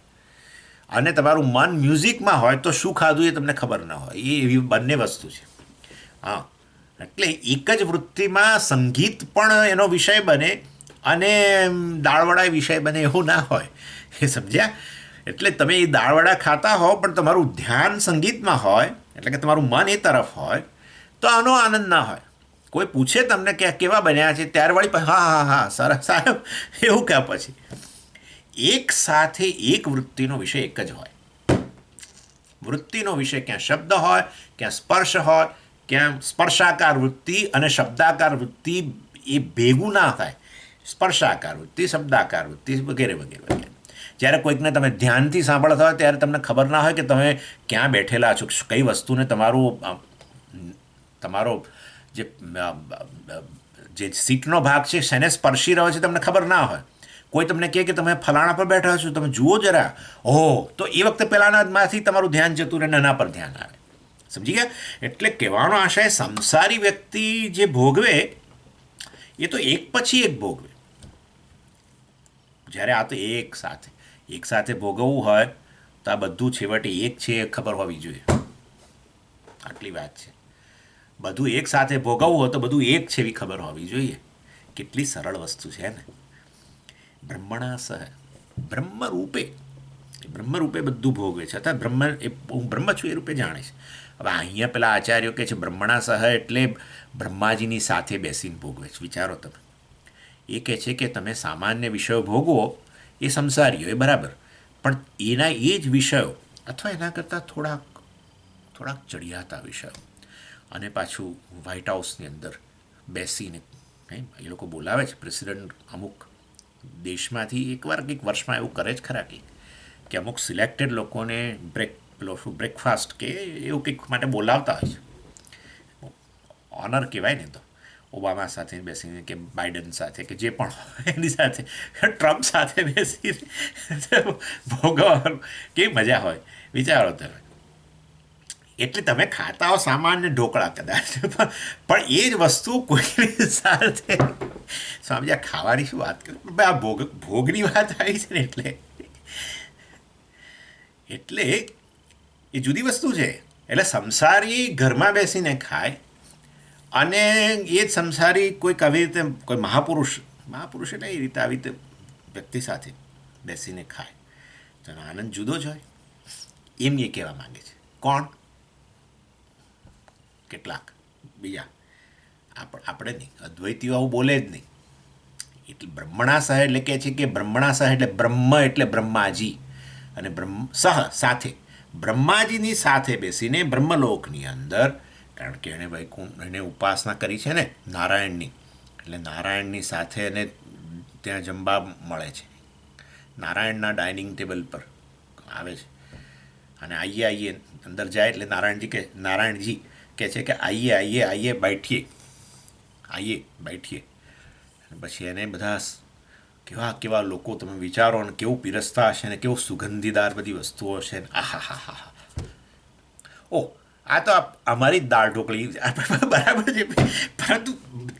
અને તમારું મન મ્યુઝિકમાં હોય તો શું ખાધું એ તમને ખબર ન હોય. એ એવી બંને વસ્તુ છે. હા, એટલે એક જ વૃત્તિમાં સંગીત પણ એનો વિષય બને અને દાળવડા વિષય બને એવું ના હોય. એ સમજ્યા? એટલે તમે એ દાળવડા ખાતા હો પણ તમારું ધ્યાન સંગીતમાં હોય, એટલે કે તમારું મન એ તરફ હોય, તો આનો આનંદ ના હોય. કોઈ પૂછે તમને કે કેવા બન્યા છે ત્યારે વળી હા હા હા સરસ સાહેબ એવું કહે. પછી એક સાથે એક વૃત્તિનો વિષય એક જ હોય. વૃત્તિનો વિષય ક્યાં શબ્દ હોય, ક્યાં સ્પર્શ હોય, ક્યાં સ્પર્શાકાર વૃત્તિ અને શબ્દાકાર વૃત્તિ એ ભેગું ના થાય. સ્પર્શાકાર વૃત્તિ, શબ્દાકાર વૃત્તિ વગેરે વગેરે વગેરે. જ્યારે કોઈકને તમે ધ્યાનથી સાંભળતા હોય ત્યારે તમને ખબર ના હોય કે તમે ક્યાં બેઠેલા છો, કઈ વસ્તુને તમારો જે જે સીટનો ભાગ છે શેને સ્પર્શી રહ્યો છે તમને ખબર ના હોય. કોઈ તમને કહે કે તમે ફલાણા પર બેઠા છો, તમે જુઓ જરા, ઓહ, તો એ વખતે પેલાનામાંથી તમારું ધ્યાન જતું રહે, નાના પર ધ્યાન આવે. સમજી ગયા? એટલે કહેવાનો આશય સંસારી વ્યક્તિ જે ભોગવે એ તો એક પછી એક ભોગવે. જ્યારે આ તો એક સાથે ભોગવવું હોય તો આ બધું છેવટે એક છે એ ખબર હોવી જોઈએ. આટલી વાત છે. બધું એક સાથે ભોગવવું હોય તો બધું એક છે એવી ખબર હોવી જોઈએ. કેટલી સરળ વસ્તુ છે ને. બ્રહ્મણા સહ, બ્રહ્મરૂપે બધું ભોગવે છે. અથવા હું બ્રહ્મ છું એ રૂપે જાણીશ. હવે અહીંયા પેલા આચાર્યો કહે છે બ્રહ્મણા સહ એટલે બ્રહ્માજીની સાથે બેસીને ભોગવે છે. વિચારો તમે. એ કહે છે કે તમે સામાન્ય વિષયો ભોગવો એ સંસારીઓ એ બરાબર, પણ એના એ જ વિષયો અથવા એના કરતાં થોડાક ચડિયાતા વિષયો, અને પાછું વ્હાઇટ હાઉસની અંદર બેસીને એ લોકો બોલાવે છે પ્રેસિડન્ટ અમુક દેશમાંથી એકવાર કંઈક વર્ષમાં એવું કરે જ ખરા કે અમુક સિલેક્ટેડ લોકોને બ્રેકફાસ્ટ કે એવું કંઈક માટે બોલાવતા હોય છે. ઓનર કહેવાય ને. તો ઓબામા સાથે બેસીને કે બાઇડન સાથે કે જે પણ હોય એની સાથે, ટ્રમ્પ સાથે બેસીને ભોગવવાનું કેવી મજા હોય વિચારો તમે. એટલે તમે ખાતા હો સામાન્ય ઢોકળા કદાચ, પણ એ જ વસ્તુ કોઈની સાથે સ્વામી આ ખાવાની શું વાત કરું, આ ભોગની વાત આવી છે ને એટલે એ જુદી વસ્તુ છે. એટલે સંસારી ઘરમાં બેસીને ખાય અને એ જ સંસારી કોઈક આવી રીતે કોઈ મહાપુરુષ એટલે એ રીતે આવી રીતે વ્યક્તિ સાથે બેસીને ખાય તો એનો આનંદ જુદો જ હોય. એમ એ કહેવા માંગે છે. કોણ? કેટલાક બીજા, આપણે નહીં. અદ્વૈતીઓ આવું બોલે જ નહીં. એટલે બ્રહ્મણા સહ એટલે કહે છે કે બ્રહ્મણા સહ એટલે બ્રહ્મ એટલે બ્રહ્માજી, અને સહ સાથે, બ્રહ્માજીની સાથે બેસીને બ્રહ્મલોકની અંદર, કારણ કે એણે એને ઉપાસના કરી છે ને નારાયણની, એટલે નારાયણની સાથે એને ત્યાં જમવા મળે છે, નારાયણના ડાઇનિંગ ટેબલ પર આવે છે. અને આઈએ આઈએ અંદર જાય એટલે નારાયણજી કહે છે કે આઈએ આઈએ આઈએ બેઠીએ, આઈએ બેઠીએ. અને પછી એને બધા કેવા કેવા લોકો તમે વિચારો, ને કેવું પીરસતા હશે ને કેવું સુગંધીદાર બધી વસ્તુઓ હશે ને આહા હા હા હા. ઓહ, આ તો અમારી જ દાળ ઢોકળી બરાબર છે, પરંતુ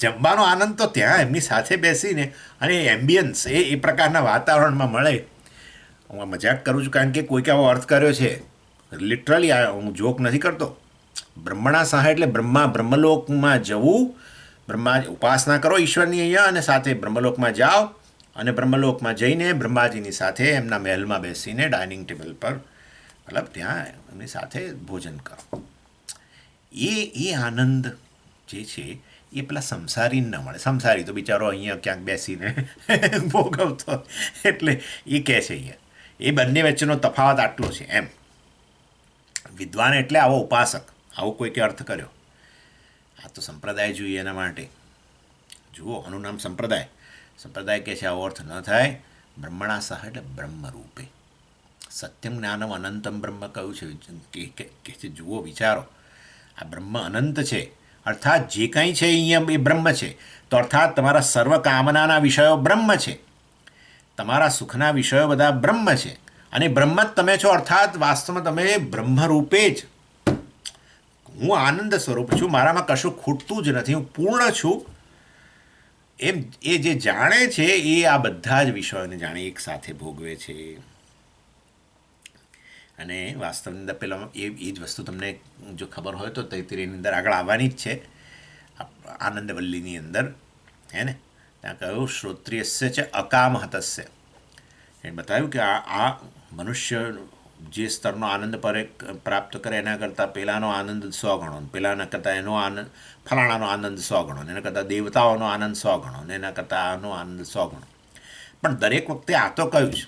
જમવાનો આનંદ તો ત્યાં એમની સાથે બેસીને અને એમ્બિયન્સ એ પ્રકારના વાતાવરણમાં મળે. હું આ મજાક કરું છું કારણ કે કોઈકે આવો અર્થ કર્યો છે, લિટરલી આ હું જોક નથી કરતો. બ્રહ્મણા સહાય એટલે બ્રહ્મલોકમાં જવું, બ્રહ્મા ઉપાસના કરો ઈશ્વરની અહીંયા, અને સાથે બ્રહ્મલોકમાં જાઓ, અને બ્રહ્મલોકમાં જઈને બ્રહ્માજીની સાથે એમના મહેલમાં બેસીને ડાઇનિંગ ટેબલ પર, મતલબ ત્યાં એમની સાથે ભોજન કરો. એ આનંદ જે છે એ પેલા સંસારીને ન મળે. સંસારી તો બિચારો અહીંયા ક્યાંક બેસીને ભોગવતો, એટલે એ કહે છે અહીંયા એ બંને વચ્ચેનો તફાવત આટલો છે એમ. વિદ્વાન એટલે આવો ઉપાસક, આવો કોઈકે અર્થ કર્યો. આ તો સંપ્રદાય જોઈએ એના માટે. જુઓ, આનું નામ સંપ્રદાય. સંપ્રદાય કહે છે આવો અર્થ ન થાય. બ્રહ્મણા સહ એટલે બ્રહ્મરૂપે. સત્યમ જ્ઞાનમ અનંતમ બ્રહ્મ કહ્યું છે કે છે જુઓ, વિચારો, આ બ્રહ્મ અનંત છે, અર્થાત જે કંઈ છે અહીંયા એ બ્રહ્મ છે. તો અર્થાત તમારા સર્વ કામનાના વિષયો બ્રહ્મ છે, તમારા સુખના વિષયો બધા બ્રહ્મ છે, અને બ્રહ્મ જ તમે છો. અર્થાત વાસ્તવમાં તમે બ્રહ્મરૂપે જ. હું આનંદ સ્વરૂપ છું, મારામાં કશું ખૂટતું જ નથી, હું પૂર્ણ છું. એમ એ જે જાણે છે એ આ બધા જ વિષયોને જાણે એક સાથે ભોગવે છે. અને વાસ્તવની અંદર પેલા એ જ વસ્તુ તમને જો ખબર હોય તો તૈત્તિરીયની અંદર આગળ આવવાની જ છે, આનંદવલ્લીની અંદર, હે ને. ત્યાં કહ્યું શ્રોત્રિયસ્ય છે અકામ હતસ્ય. એ બતાવ્યું કે આ મનુષ્ય જે સ્તરનો આનંદ પ્રાપ્ત કરે એના કરતાં પહેલાંનો આનંદ 100 ગણો, પહેલાંના કરતાં એનો આનંદ, ફલાણાનો આનંદ 100 ગણો, એના કરતાં દેવતાઓનો આનંદ 100 ગણો, ને એના કરતાં આનો આનંદ 100 ગણો. પણ દરેક વખતે આ તો કહ્યું છે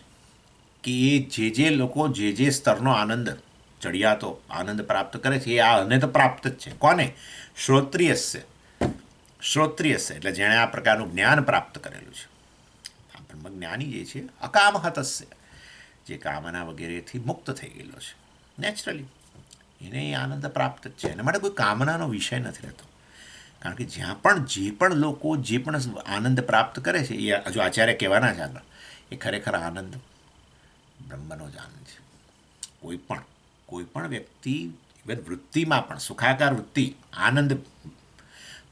કે એ જે લોકો જે સ્તરનો આનંદ, ચડિયાતો આનંદ પ્રાપ્ત કરે છે એ આ અને તો પ્રાપ્ત જ છે. કોને? શ્રોત્રિયસ્ય. શ્રોત્રિયસ્ય એટલે જેણે આ પ્રકારનું જ્ઞાન પ્રાપ્ત કરેલું છે. આ બ્રહ્મજ્ઞાની જે છે અકામ હતસ્ય, જે કામના વગેરેથી મુક્ત થઈ ગયેલો છે નેચરલી, એને એ આનંદ પ્રાપ્ત જ છે. એના માટે કોઈ કામનાનો વિષય નથી રહેતો. કારણ કે જે પણ લોકો જે પણ આનંદ પ્રાપ્ત કરે છે એ હજુ આચાર્ય કહેવાના છે આગળ, એ ખરેખર આનંદ બ્રહ્મનો જ આનંદ છે. કોઈ પણ વ્યક્તિ ઇવન વૃત્તિમાં પણ સુખાકાર વૃત્તિ આનંદ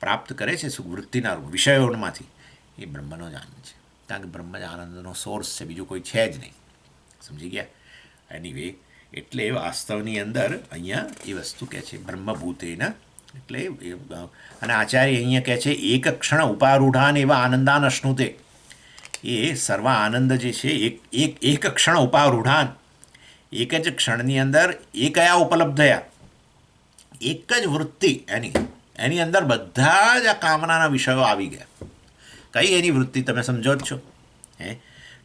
પ્રાપ્ત કરે છે, સુખ વૃત્તિના વિષયોમાંથી, એ બ્રહ્મનો જ આનંદ છે. કારણ કે બ્રહ્મ જ આનંદનો સોર્સ છે, બીજું કોઈ છે જ નહીં. સમજી ગયા? એનીવે, એટલે વાસ્તવની અંદર અહીંયા એ વસ્તુ કહે છે બ્રહ્મભૂતેના, એટલે અને આચાર્ય અહીંયા કહે છે એક ક્ષણ ઉપારૂઢાન એવા આનંદાન અશ્નુતે. એ સર્વ આનંદ જે છે એક ક્ષણ ઉપારૂઢાન, એક જ ક્ષણની અંદર એ કયા ઉપલબ્ધ થયા? એક જ વૃત્તિ એની અંદર બધા જ આ કામનાના વિષયો આવી ગયા. કઈ એની વૃત્તિ તમે સમજો જ છો,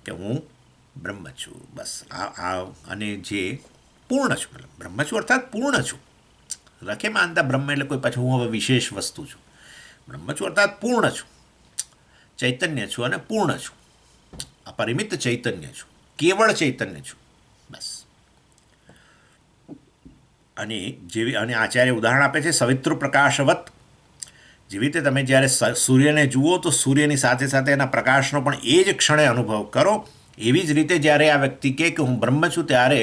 કે હું બ્રહ્મ છું, બસ. અને જે પૂર્ણ છું, મતલબ બ્રહ્મ છું અર્થાત પૂર્ણ છું. રખે માનતા બ્રહ્મ એટલે કોઈ પાછું હું હવે વિશેષ વસ્તુ છું. બ્રહ્મ છું અર્થાત પૂર્ણ છું, ચૈતન્ય છું અને પૂર્ણ છું, અપરિમિત ચૈતન્ય છું, કેવળ ચૈતન્ય છું, બસ. અને આચાર્ય ઉદાહરણ આપે છે સવિતૃ પ્રકાશવત. જેવી રીતે તમે જ્યારે સૂર્યને જુઓ તો સૂર્યની સાથે સાથે એના પ્રકાશનો પણ એ જ ક્ષણે અનુભવ કરો. એવી જ રીતે જ્યારે આ વ્યક્તિ કહે કે હું બ્રહ્મ છું, ત્યારે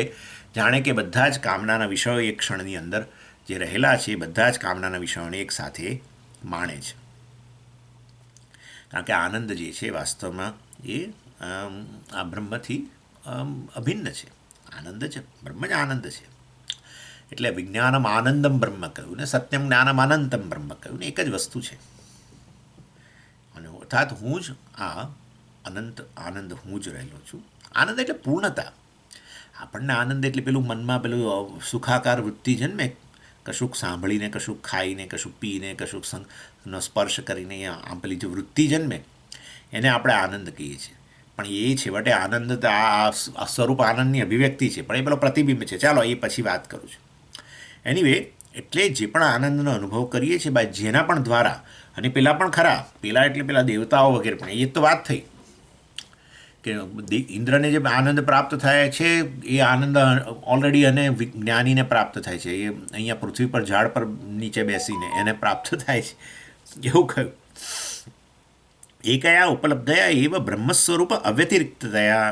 જાણે કે બધા જ કામનાના વિષયો એક ક્ષણની અંદર જે રહેલા છે એ બધા જ કામનાના વિષયોને એક સાથે માણે છે. કારણ કે આનંદ જે છે વાસ્તવમાં એ આ બ્રહ્મથી અભિન્ન છે. આનંદ છે, બ્રહ્મ જ આનંદ છે. એટલે વિજ્ઞાનમ આનંદમ બ્રહ્મ કહ્યું ને સત્યમ જ્ઞાનમ અનંતમ બ્રહ્મ કહ્યું ને એક જ વસ્તુ છે. અને અર્થાત હું જ આ અનંત આનંદ હું જ રહેલો છું. આનંદ એટલે પૂર્ણતા. આપણને આનંદ એટલે પેલું મનમાં પેલું સુખાકાર વૃત્તિ જન્મે, કશુંક સાંભળીને, કશુંક ખાઈને, કશુંક પીને, કશુંકનો સ્પર્શ કરીને આમ પેલી જે વૃત્તિ જન્મે એને આપણે આનંદ કહીએ છીએ. પણ એ છેવટે આનંદ આ સ્વરૂપ આનંદની અભિવ્યક્તિ છે, પણ એ પેલો પ્રતિબિંબ છે. ચાલો એ પછી વાત કરું છું. એનીવે, એટલે જે પણ આનંદનો અનુભવ કરીએ છીએ ભાઈ, જેના પણ દ્વારા, અને પેલા પણ ખરા, પેલા એટલે પેલા દેવતાઓ વગેરે, પણ એ તો વાત થઈ કે ઇન્દ્રને જે આનંદ પ્રાપ્ત થાય છે એ આનંદ ઓલરેડી અને જ્ઞાનીને પ્રાપ્ત થાય છે. એ અહીંયા પૃથ્વી પર ઝાડ પર નીચે બેસીને એને પ્રાપ્ત થાય છે. એવું કહ્યું. એકયા ઉપલબ્ધયા એવ બ્રહ્મ સ્વરૂપ અવ્યતિરિક્તયા.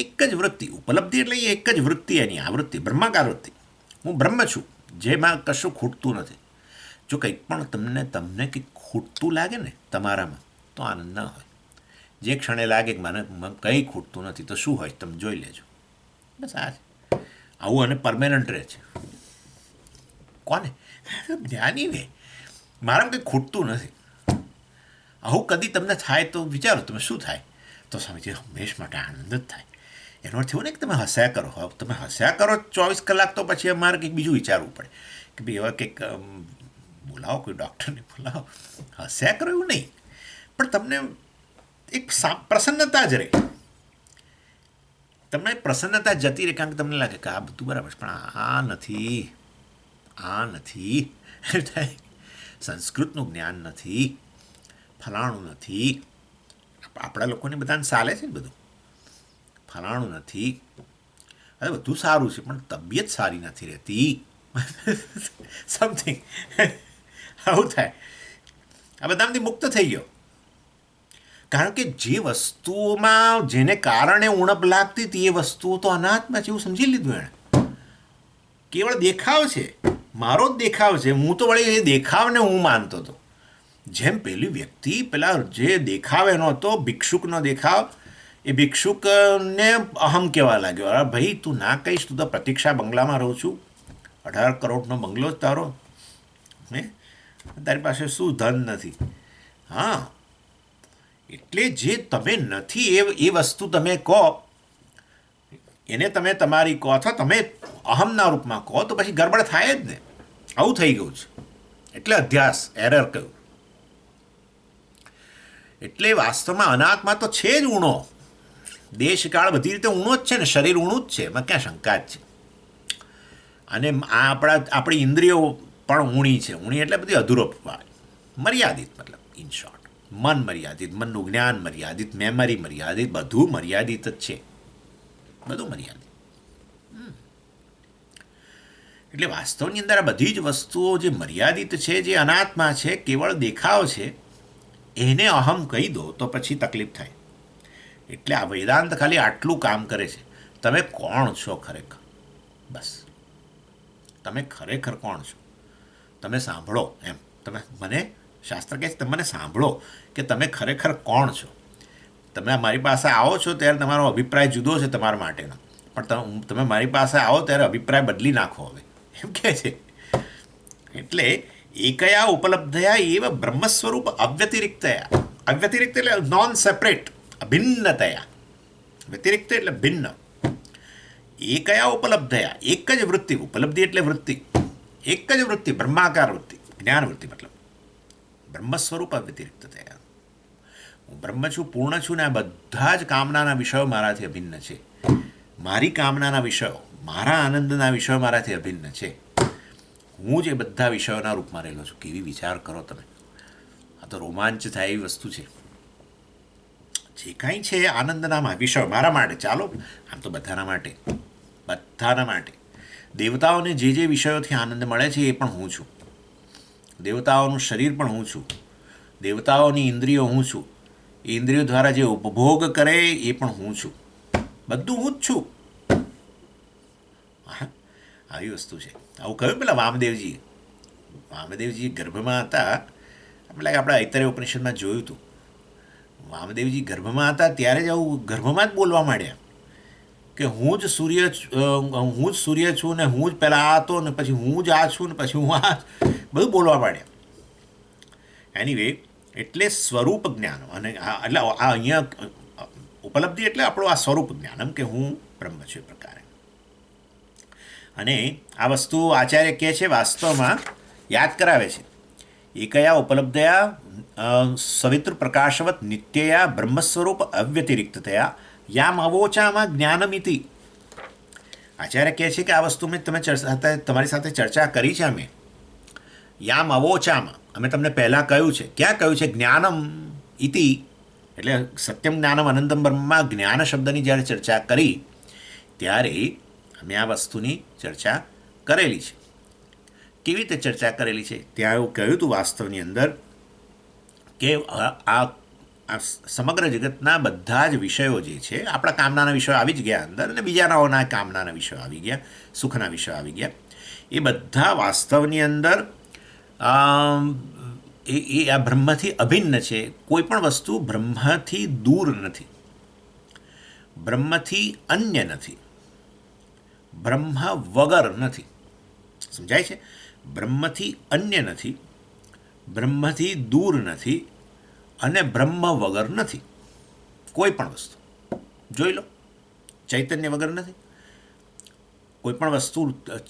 એક જ વૃત્તિ, ઉપલબ્ધિ એટલે એક જ વૃત્તિ, એની આ વૃત્તિ બ્રહ્માકાર વૃત્તિ. હું બ્રહ્મ છું, જેમાં કશું ખૂટતું નથી. જો કંઈક પણ તમને કંઈક ખૂટતું લાગે ને તમારામાં, તો આનંદ ન હોય. જે ક્ષણે લાગે કે મને કંઈ ખૂટતું નથી, તો શું હોય તમે જોઈ લેજો. બસ આ આવું અને પરમેનન્ટ રહે છે. કોને? જ્ઞાનીને. મારામાં કંઈ ખૂટતું નથી. આવું કદી તમને થાય તો વિચારો તમે શું થાય. તો સ્વામીજી હંમેશ માટે આનંદ જ થાય. એનો અર્થ એવું નહીં કે તમે હસ્યા કરો. હવે તમે હસ્યા કરો 24 કલાક, તો પછી અમારે કંઈક બીજું વિચારવું પડે કે ભાઈ એવા કંઈક બોલાવો, કોઈ ડૉક્ટરને બોલાવો. હસ્યા કરો એવું નહીં, પણ તમને એક પ્રસન્નતા જ રહે. તમને પ્રસન્નતા જતી રહે, કારણ કે તમને લાગે કે આ બધું બરાબર છે, પણ આ નથી સંસ્કૃતનું જ્ઞાન નથી, ફલાણું નથી. આપણા લોકોને બધાને ચાલે છે ને બધું, ફલાણું નથી. અરે બધું સારું છે, પણ તબિયત સારી નથી રહેતી. સમથિંગ આવું થાય. આ બધામાંથી મુક્ત થઈ ગયો. કારણ કે જે વસ્તુઓમાં જેને કારણે ઉણપ લાગતી હતી, એ વસ્તુઓ તો અનાત્મા છે એવું સમજી લીધું એણે. કેવળ દેખાવ છે, મારો જ દેખાવ છે. હું તો વળી એ દેખાવને હું માનતો હતો. જેમ પેલી વ્યક્તિ પેલા જે દેખાવ એનો હતો, ભિક્ષુકનો દેખાવ, એ ભિક્ષુકને અહમ કહેવા લાગ્યો. અરે ભાઈ, તું ના કહીશ, તું તો પ્રતીક્ષા બંગલામાં રહું છું, 18 કરોડનો બંગલો જ તારો, હે, તારી પાસે શું ધન નથી. હા, એટલે જે તમે નથી એ વસ્તુ તમે કહો, એને તમે તમારી કહો, અથવા તમે અહમના રૂપમાં કહો, તો પછી ગડબડ થાય જ ને. આવું થઈ ગયું છે. એટલે અધ્યાસ, એરર કહ્યું. એટલે વાસ્તવમાં અનાત્મા તો છે જ ઊણો. દેશકાળ બધી રીતે ઊણો જ છે ને. શરીર ઊણું જ છે, એમાં ક્યાં શંકા જ છે. અને આ આપણી ઇન્દ્રિયો પણ ઊણી છે. ઊણી એટલે બધી અધૂરપવાળી, મર્યાદિત, મતલબ ઇન શોર્ટ. મન મર્યાદિત, મનનું જ્ઞાન મર્યાદિત, મેમરી મર્યાદિત, બધું મર્યાદિત જ છે. બધું મર્યાદિત. એટલે વાસ્તવની અંદર આ બધી જ વસ્તુઓ જે મર્યાદિત છે, જે અનાત્મા છે, કેવળ દેખાવ છે, એને અહમ કહી દો તો પછી તકલીફ થાય. એટલે આ વેદાંત ખાલી આટલું કામ કરે છે. તમે કોણ છો ખરેખર? બસ તમે ખરેખર કોણ છો તમે સાંભળો. એમ તમે મને, શાસ્ત્ર કહે છે તમે મને સાંભળો કે તમે ખરેખર કોણ છો. તમે મારી પાસે આવો છો ત્યારે તમારો અભિપ્રાય જુદો છે તમારા માટેનો, પણ તમે મારી પાસે આવો ત્યારે અભિપ્રાય બદલી નાખો હવે, એમ કહે છે. એટલે એકયા ઉપલબ્ધયા એવ બ્રહ્મ સ્વરૂપ અવ્યતિરિક્તયા. અવ્યતિરિક્ત એટલે નોન સેપરેટ, અભિન્નતયા. વ્યતિરિક્ત એટલે ભિન્ન. એકયા ઉપલબ્ધયા, એક જ વૃત્તિ. ઉપલબ્ધિ એટલે વૃત્તિ, એક જ વૃત્તિ, બ્રહ્માકાર વૃત્તિ, જ્ઞાન વૃત્તિ, મતલબ બ્રહ્મ સ્વરૂપ અવ્યતિરિક્ત થયા. હું બ્રહ્મ છું, પૂર્ણ છું, ને આ બધા જ કામનાના વિષયો મારાથી અભિન્ન છે. મારી કામનાના વિષયો, મારા આનંદના વિષયો મારાથી અભિન્ન છે. હું જ એ બધા વિષયોના રૂપમાં રહેલો છું. કેવી વિચાર કરો તમે. આ તો રોમાંચ થાય એવી વસ્તુ છે. જે કાંઈ છે આનંદના વિષયો મારા માટે. ચાલો, આમ તો બધાના માટે, બધાના માટે. દેવતાઓને જે વિષયોથી આનંદ મળે છે એ પણ હું છું. દેવતાઓનું શરીર પણ હું છું. દેવતાઓની ઇન્દ્રિયો હું છું. એ ઇન્દ્રિયો દ્વારા જે ઉપભોગ કરે એ પણ હું છું. બધું હું જ છું. હા, આવી વસ્તુ છે. આવું કહ્યું પેલા વામદેવજી ગર્ભમાં હતા. એટલે આપણે ઐતરેય ઉપનિષદમાં જોયું હતું. વામદેવજી ગર્ભમાં હતા ત્યારે જ આવું ગર્ભમાં જ બોલવા માંડ્યા કે હું જ સૂર્ય છું, ને હું જ પહેલાં આ હતો, ને પછી હું જ આ છું, ને પછી હું આ, બધું બોલવા માંડ્યા. એનીવે, એટલે સ્વરૂપ જ્ઞાન. અને એટલે આ અહીંયા ઉપલબ્ધિ એટલે આપણું આ સ્વરૂપ જ્ઞાન, એમ કે હું બ્રહ્મ છું એ પ્રકારે. અને આ વસ્તુ આચાર્ય કહે છે, વાસ્તવમાં યાદ કરાવે છે. એકયા ઉપલબ્ધયા સવિત્ર પ્રકાશવત નિત્યયા બ્રહ્મસ્વરૂપ અવ્યતિરિક્તતયા યામ અવોચામાં જ્ઞાનમિતિ. આચાર્ય કહે છે કે આ વસ્તુ મેં તમારી સાથે ચર્ચા કરી છે. અમે યામ અવોચામાં અમે તમને પહેલાં કહ્યું છે. ક્યાં કહ્યું છે? જ્ઞાનમ ઇતિ, એટલે સત્યમ જ્ઞાનમ અનંતમ બ્રહ્મમાં જ્ઞાન શબ્દની જ્યારે ચર્ચા કરી ત્યારે અમે આ વસ્તુની ચર્ચા કરેલી છે. કેવી રીતે ચર્ચા કરેલી છે? ત્યાં એવું કહ્યું હતું વાસ્તવની અંદર કે આ સમગ્ર જગતના બધા જ વિષયો જે છે, આપણા કામનાના વિષયો આવી જ ગયા અંદર, અને બીજાનાઓના કામનાના વિષયો આવી ગયા, સુખના વિષયો આવી ગયા. એ બધા વાસ્તવની અંદર એ આ બ્રહ્મથી અભિન્ન છે. કોઈ પણ વસ્તુ બ્રહ્મથી દૂર નથી, બ્રહ્મથી અન્ય નથી, બ્રહ્મ વગર નથી. સમજાય છે? બ્રહ્મથી અન્ય નથી, બ્રહ્મથી દૂર નથી, અને બ્રહ્મ વગર નથી. કોઈ પણ વસ્તુ જોઈ લો, ચૈતન્ય વગર નથી. કોઈ પણ વસ્તુ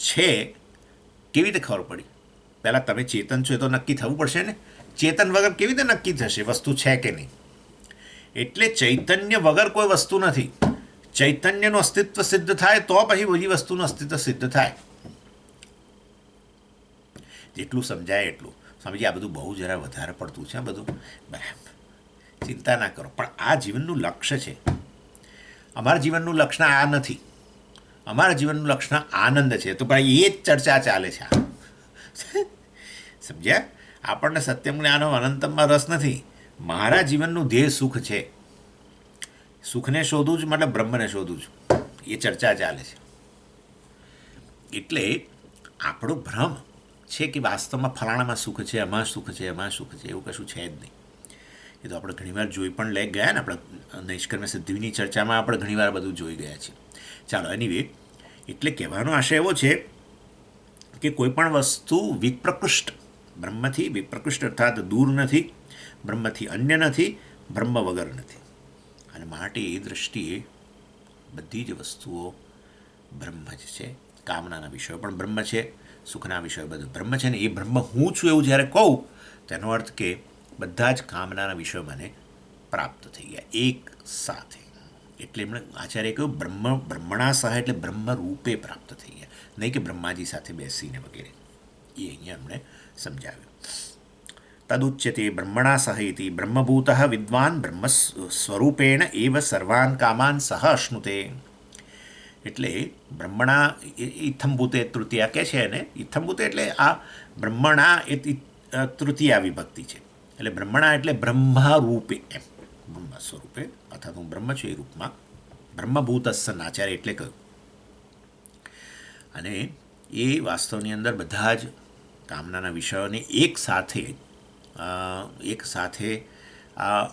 છે કેવી રીતે ખબર પડી? પહેલાં તમે ચેતન છો એ તો નક્કી થવું પડશે ને. ચેતન વગર કેવી રીતે નક્કી થશે વસ્તુ છે કે નહીં? એટલે ચૈતન્ય વગર કોઈ વસ્તુ નથી. ચૈતન્યનું અસ્તિત્વ સિદ્ધ થાય તો પછી બધી વસ્તુનું અસ્તિત્વ સિદ્ધ થાય. જેટલું સમજાય એટલું. સ્વામીજી, આ બધું બહુ જરા વધારે પડતું છે. બધું બરાબર, ચિંતા ના કરો. પણ આ જીવનનું લક્ષ્ય છે. અમારા જીવનનું લક્ષ્ય આ નથી. અમારા જીવનનું લક્ષ્ય આનંદ છે. તો ભાઈ એ જ ચર્ચા ચાલે છે. સમજ્યા? આપણને સત્યમ જ્ઞાનો અનંતમમાં રસ નથી. મારા જીવનનું ધ્યેય સુખ છે. સુખને શોધું છું, મતલબ બ્રહ્મને શોધું છું. એ ચર્ચા ચાલે છે. એટલે આપણો ભ્રમ છે કે વાસ્તવમાં ફલાણામાં સુખ છે, એમાં સુખ છે, એમાં સુખ છે. એવું કશું છે જ નહીં. એ તો આપણે ઘણીવાર જોઈ પણ લઈ ગયા ને. આપણે નૈષ્કર્મ સિદ્ધિની ચર્ચામાં આપણે ઘણીવાર બધું જોઈ ગયા છીએ. ચાલો, એનીવે, એટલે કહેવાનો આશય એવો છે કે કોઈ પણ વસ્તુ વિપ્રકૃષ્ટ, બ્રહ્મથી વિપ્રકૃષ્ટ અર્થાત દૂર નથી, બ્રહ્મથી અન્ય નથી, બ્રહ્મ વગર નથી. અને માટે એ દૃષ્ટિએ બધી જ વસ્તુઓ બ્રહ્મ જ છે. કામનાના વિષયો પણ બ્રહ્મ છે, સુખના વિષયો બધું બ્રહ્મ છે. ને એ બ્રહ્મ હું છું એવું જ્યારે કહું તેનો અર્થ કે બધા જ કામનાના વિષયો મને પ્રાપ્ત થઈ ગયા એક સાથે. એટલે એમણે આચાર્ય કહ્યું બ્રહ્મણા સહ, એટલે બ્રહ્મ રૂપે પ્રાપ્ત થઈ ગયા, નહીં કે બ્રહ્માજી સાથે બેસીને વગેરે. એ અહીંયા એમણે સમજાવ્યું. તદુચ્યતે બ્રહ્મણા સહ ઇતિ બ્રહ્મભૂત વિદ્વાન બ્રહ્મ સ્વરૂપેણ એવ સર્વાન કામાન સહ અશ્નુતે. એટલે બ્રહ્મણા ઇથંભૂતે તૃતીયા કહે છે એને. ઇથંભૂતે એટલે આ બ્રહ્મણા એ તૃતીયા વિભક્તિ છે. એટલે બ્રહ્મણા એટલે બ્રહ્મરૂપે, એમ બ્રહ્મ સ્વરૂપે, અથવા હું બ્રહ્મ છું એ રૂપમાં બ્રહ્મભૂતસ્સન આચાર્ય એટલે કહ્યું. અને એ વાસ્તવની અંદર બધા જ કામનાના વિષયોને એક સાથે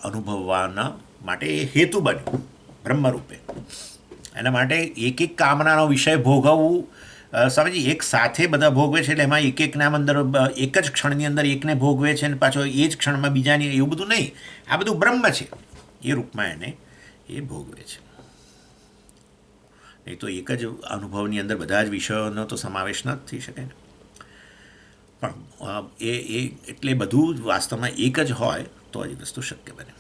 અનુભવવાના માટે એ હેતુ બન્યું બ્રહ્મરૂપે. એના માટે એક એક કામનાનો વિષય ભોગવવું, સમજી, એક સાથે બધા ભોગવે છે. એટલે એમાં એક એકના અંદર એક જ ક્ષણની અંદર એકને ભોગવે છે અને પાછો એ જ ક્ષણમાં બીજાની, એવું બધું નહીં. આ બધું બ્રહ્મ છે એ રૂપમાં એને એ ભોગવે છે. નહીં તો એક જ અનુભવની અંદર બધા જ વિષયોનો તો સમાવેશ ન થઈ શકે ને. પણ એ એટલે બધું જ વાસ્તવમાં એક જ હોય તો જ વસ્તુ શક્ય બને.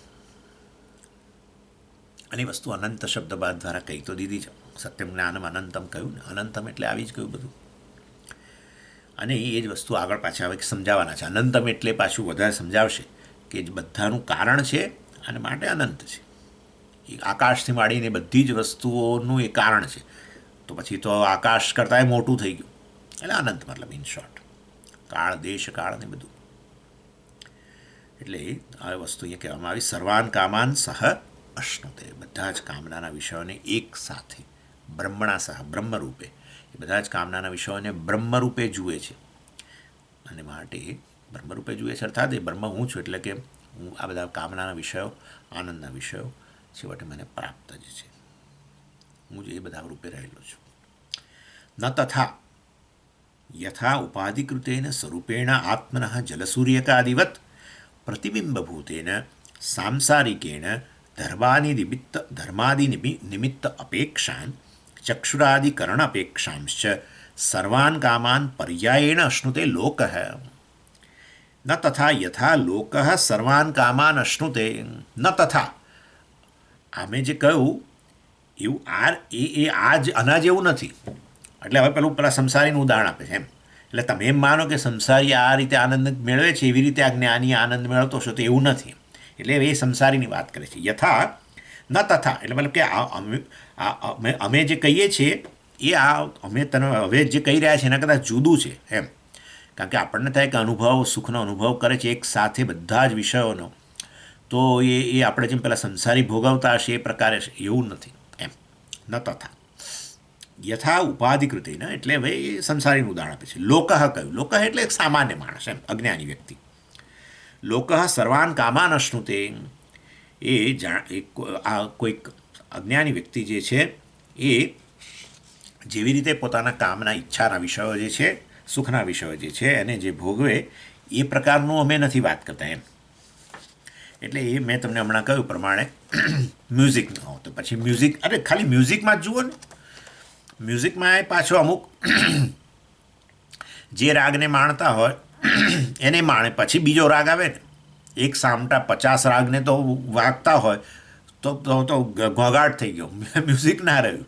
અને એ વસ્તુ અનંત શબ્દ બાદ દ્વારા કહી તો દીધી છે. સત્યમ જ્ઞાનમ અનંતમ કહ્યું ને. અનંતમ એટલે આવી જ કહ્યું બધું. અને એ જ વસ્તુ આગળ પાછા હવે સમજાવવાના છે. અનંતમ એટલે પાછું વધારે સમજાવશે કે બધાનું કારણ છે અને માટે અનંત છે. એ આકાશથી માંડીને બધી જ વસ્તુઓનું એ કારણ છે. તો પછી તો આકાશ કરતાં મોટું થઈ ગયું. એટલે અનંત મતલબ ઇન શોર્ટ કાળ, દેશ, કાળ ને બધું. એટલે આ વસ્તુ અહીંયા કહેવામાં આવી સર્વાન કામાન સહ અશ્નુતે. બધા જ કામનાના વિષયોને એક સાથે બ્રહ્મણા સહ, બ્રહ્મરૂપે, એ બધા જ કામનાના વિષયોને બ્રહ્મરૂપે જુએ છે. અને માટે બ્રહ્મરૂપે જુએ છે અર્થાત એ બ્રહ્મ હું છું. એટલે કે હું આ બધા કામનાના વિષયો, આનંદના વિષયો છેવટે મને પ્રાપ્ત જ છે. હું જ એ બધા રૂપે રહેલો છું. ન તથા યથા ઉપાધિકૃતેન સ્વરૂપેણ આત્મનઃ જલસૂર્યકાદિવત પ્રતિબિંબભૂતેન સાંસારિકેણ ધર્માદિનિમિત્ત અપેક્ષાન ચક્ષુરાદિકરણ અપેક્ષાંશ્ચ સર્વાન કામાન પર્યાયેણ અશ્નુતે લોક. ન તથા યથા લોક સર્વાન કામાન અશ્નુતે ન તથા આમે જે કહ્યું એવું આ જ આના જેવું નથી. એટલે હવે પેલા સંસારીનું ઉદાહરણ આપે છે એમ. એટલે તમે એમ માનો કે સંસારી આ રીતે આનંદ મેળવે છે એવી રીતે આ જ્ઞાની આનંદ મેળવતો હશો તો એવું નથી. એટલે એ સંસારીની વાત કરે છે. યથા ન તથા એટલે મતલબ કે અમે જે કહીએ છીએ એ અમે તને હવે જે કહી રહ્યા છીએ એના કદાચ જુદું છે એમ. કારણ કે આપણને થાય કે અનુભવ સુખનો અનુભવ કરે છે એક સાથે બધા જ વિષયોનો, તો એ આપણે જેમ પેલા સંસારી ભોગવતા હશે એ પ્રકારે એવું નથી એમ. ન તથા યથા ઉપાધિકૃતિ ને એટલે હવે એ સંસારીનું ઉદાહરણ આપે છે. લોક કહ્યું, લોક એટલે એક સામાન્ય માણસ એમ, અજ્ઞાની વ્યક્તિ. લોક સર્વાન કામાન અશ્નુતે આ કોઈક અજ્ઞાની વ્યક્તિ જે છે એ જેવી રીતે પોતાના કામના ઈચ્છાના વિષયો જે છે, સુખના વિષયો જે છે એને જે ભોગવે એ પ્રકારનું અમે નથી વાત કરતા એમ. એટલે એ મેં તમને હમણાં કહ્યું પ્રમાણે મ્યુઝિકનો તો પછી મ્યુઝિક, અરે ખાલી મ્યુઝિકમાં જ જુઓ ને, મ્યુઝિકમાં એ પાછો અમુક જે રાગને માણતા હોય એને માણે, પછી બીજો રાગ આવે ને, એક સામટા 50 રાગને તો વાગતા હોય તો ઘોઘાટ થઈ ગયો, મ્યુઝિક ના રહ્યું.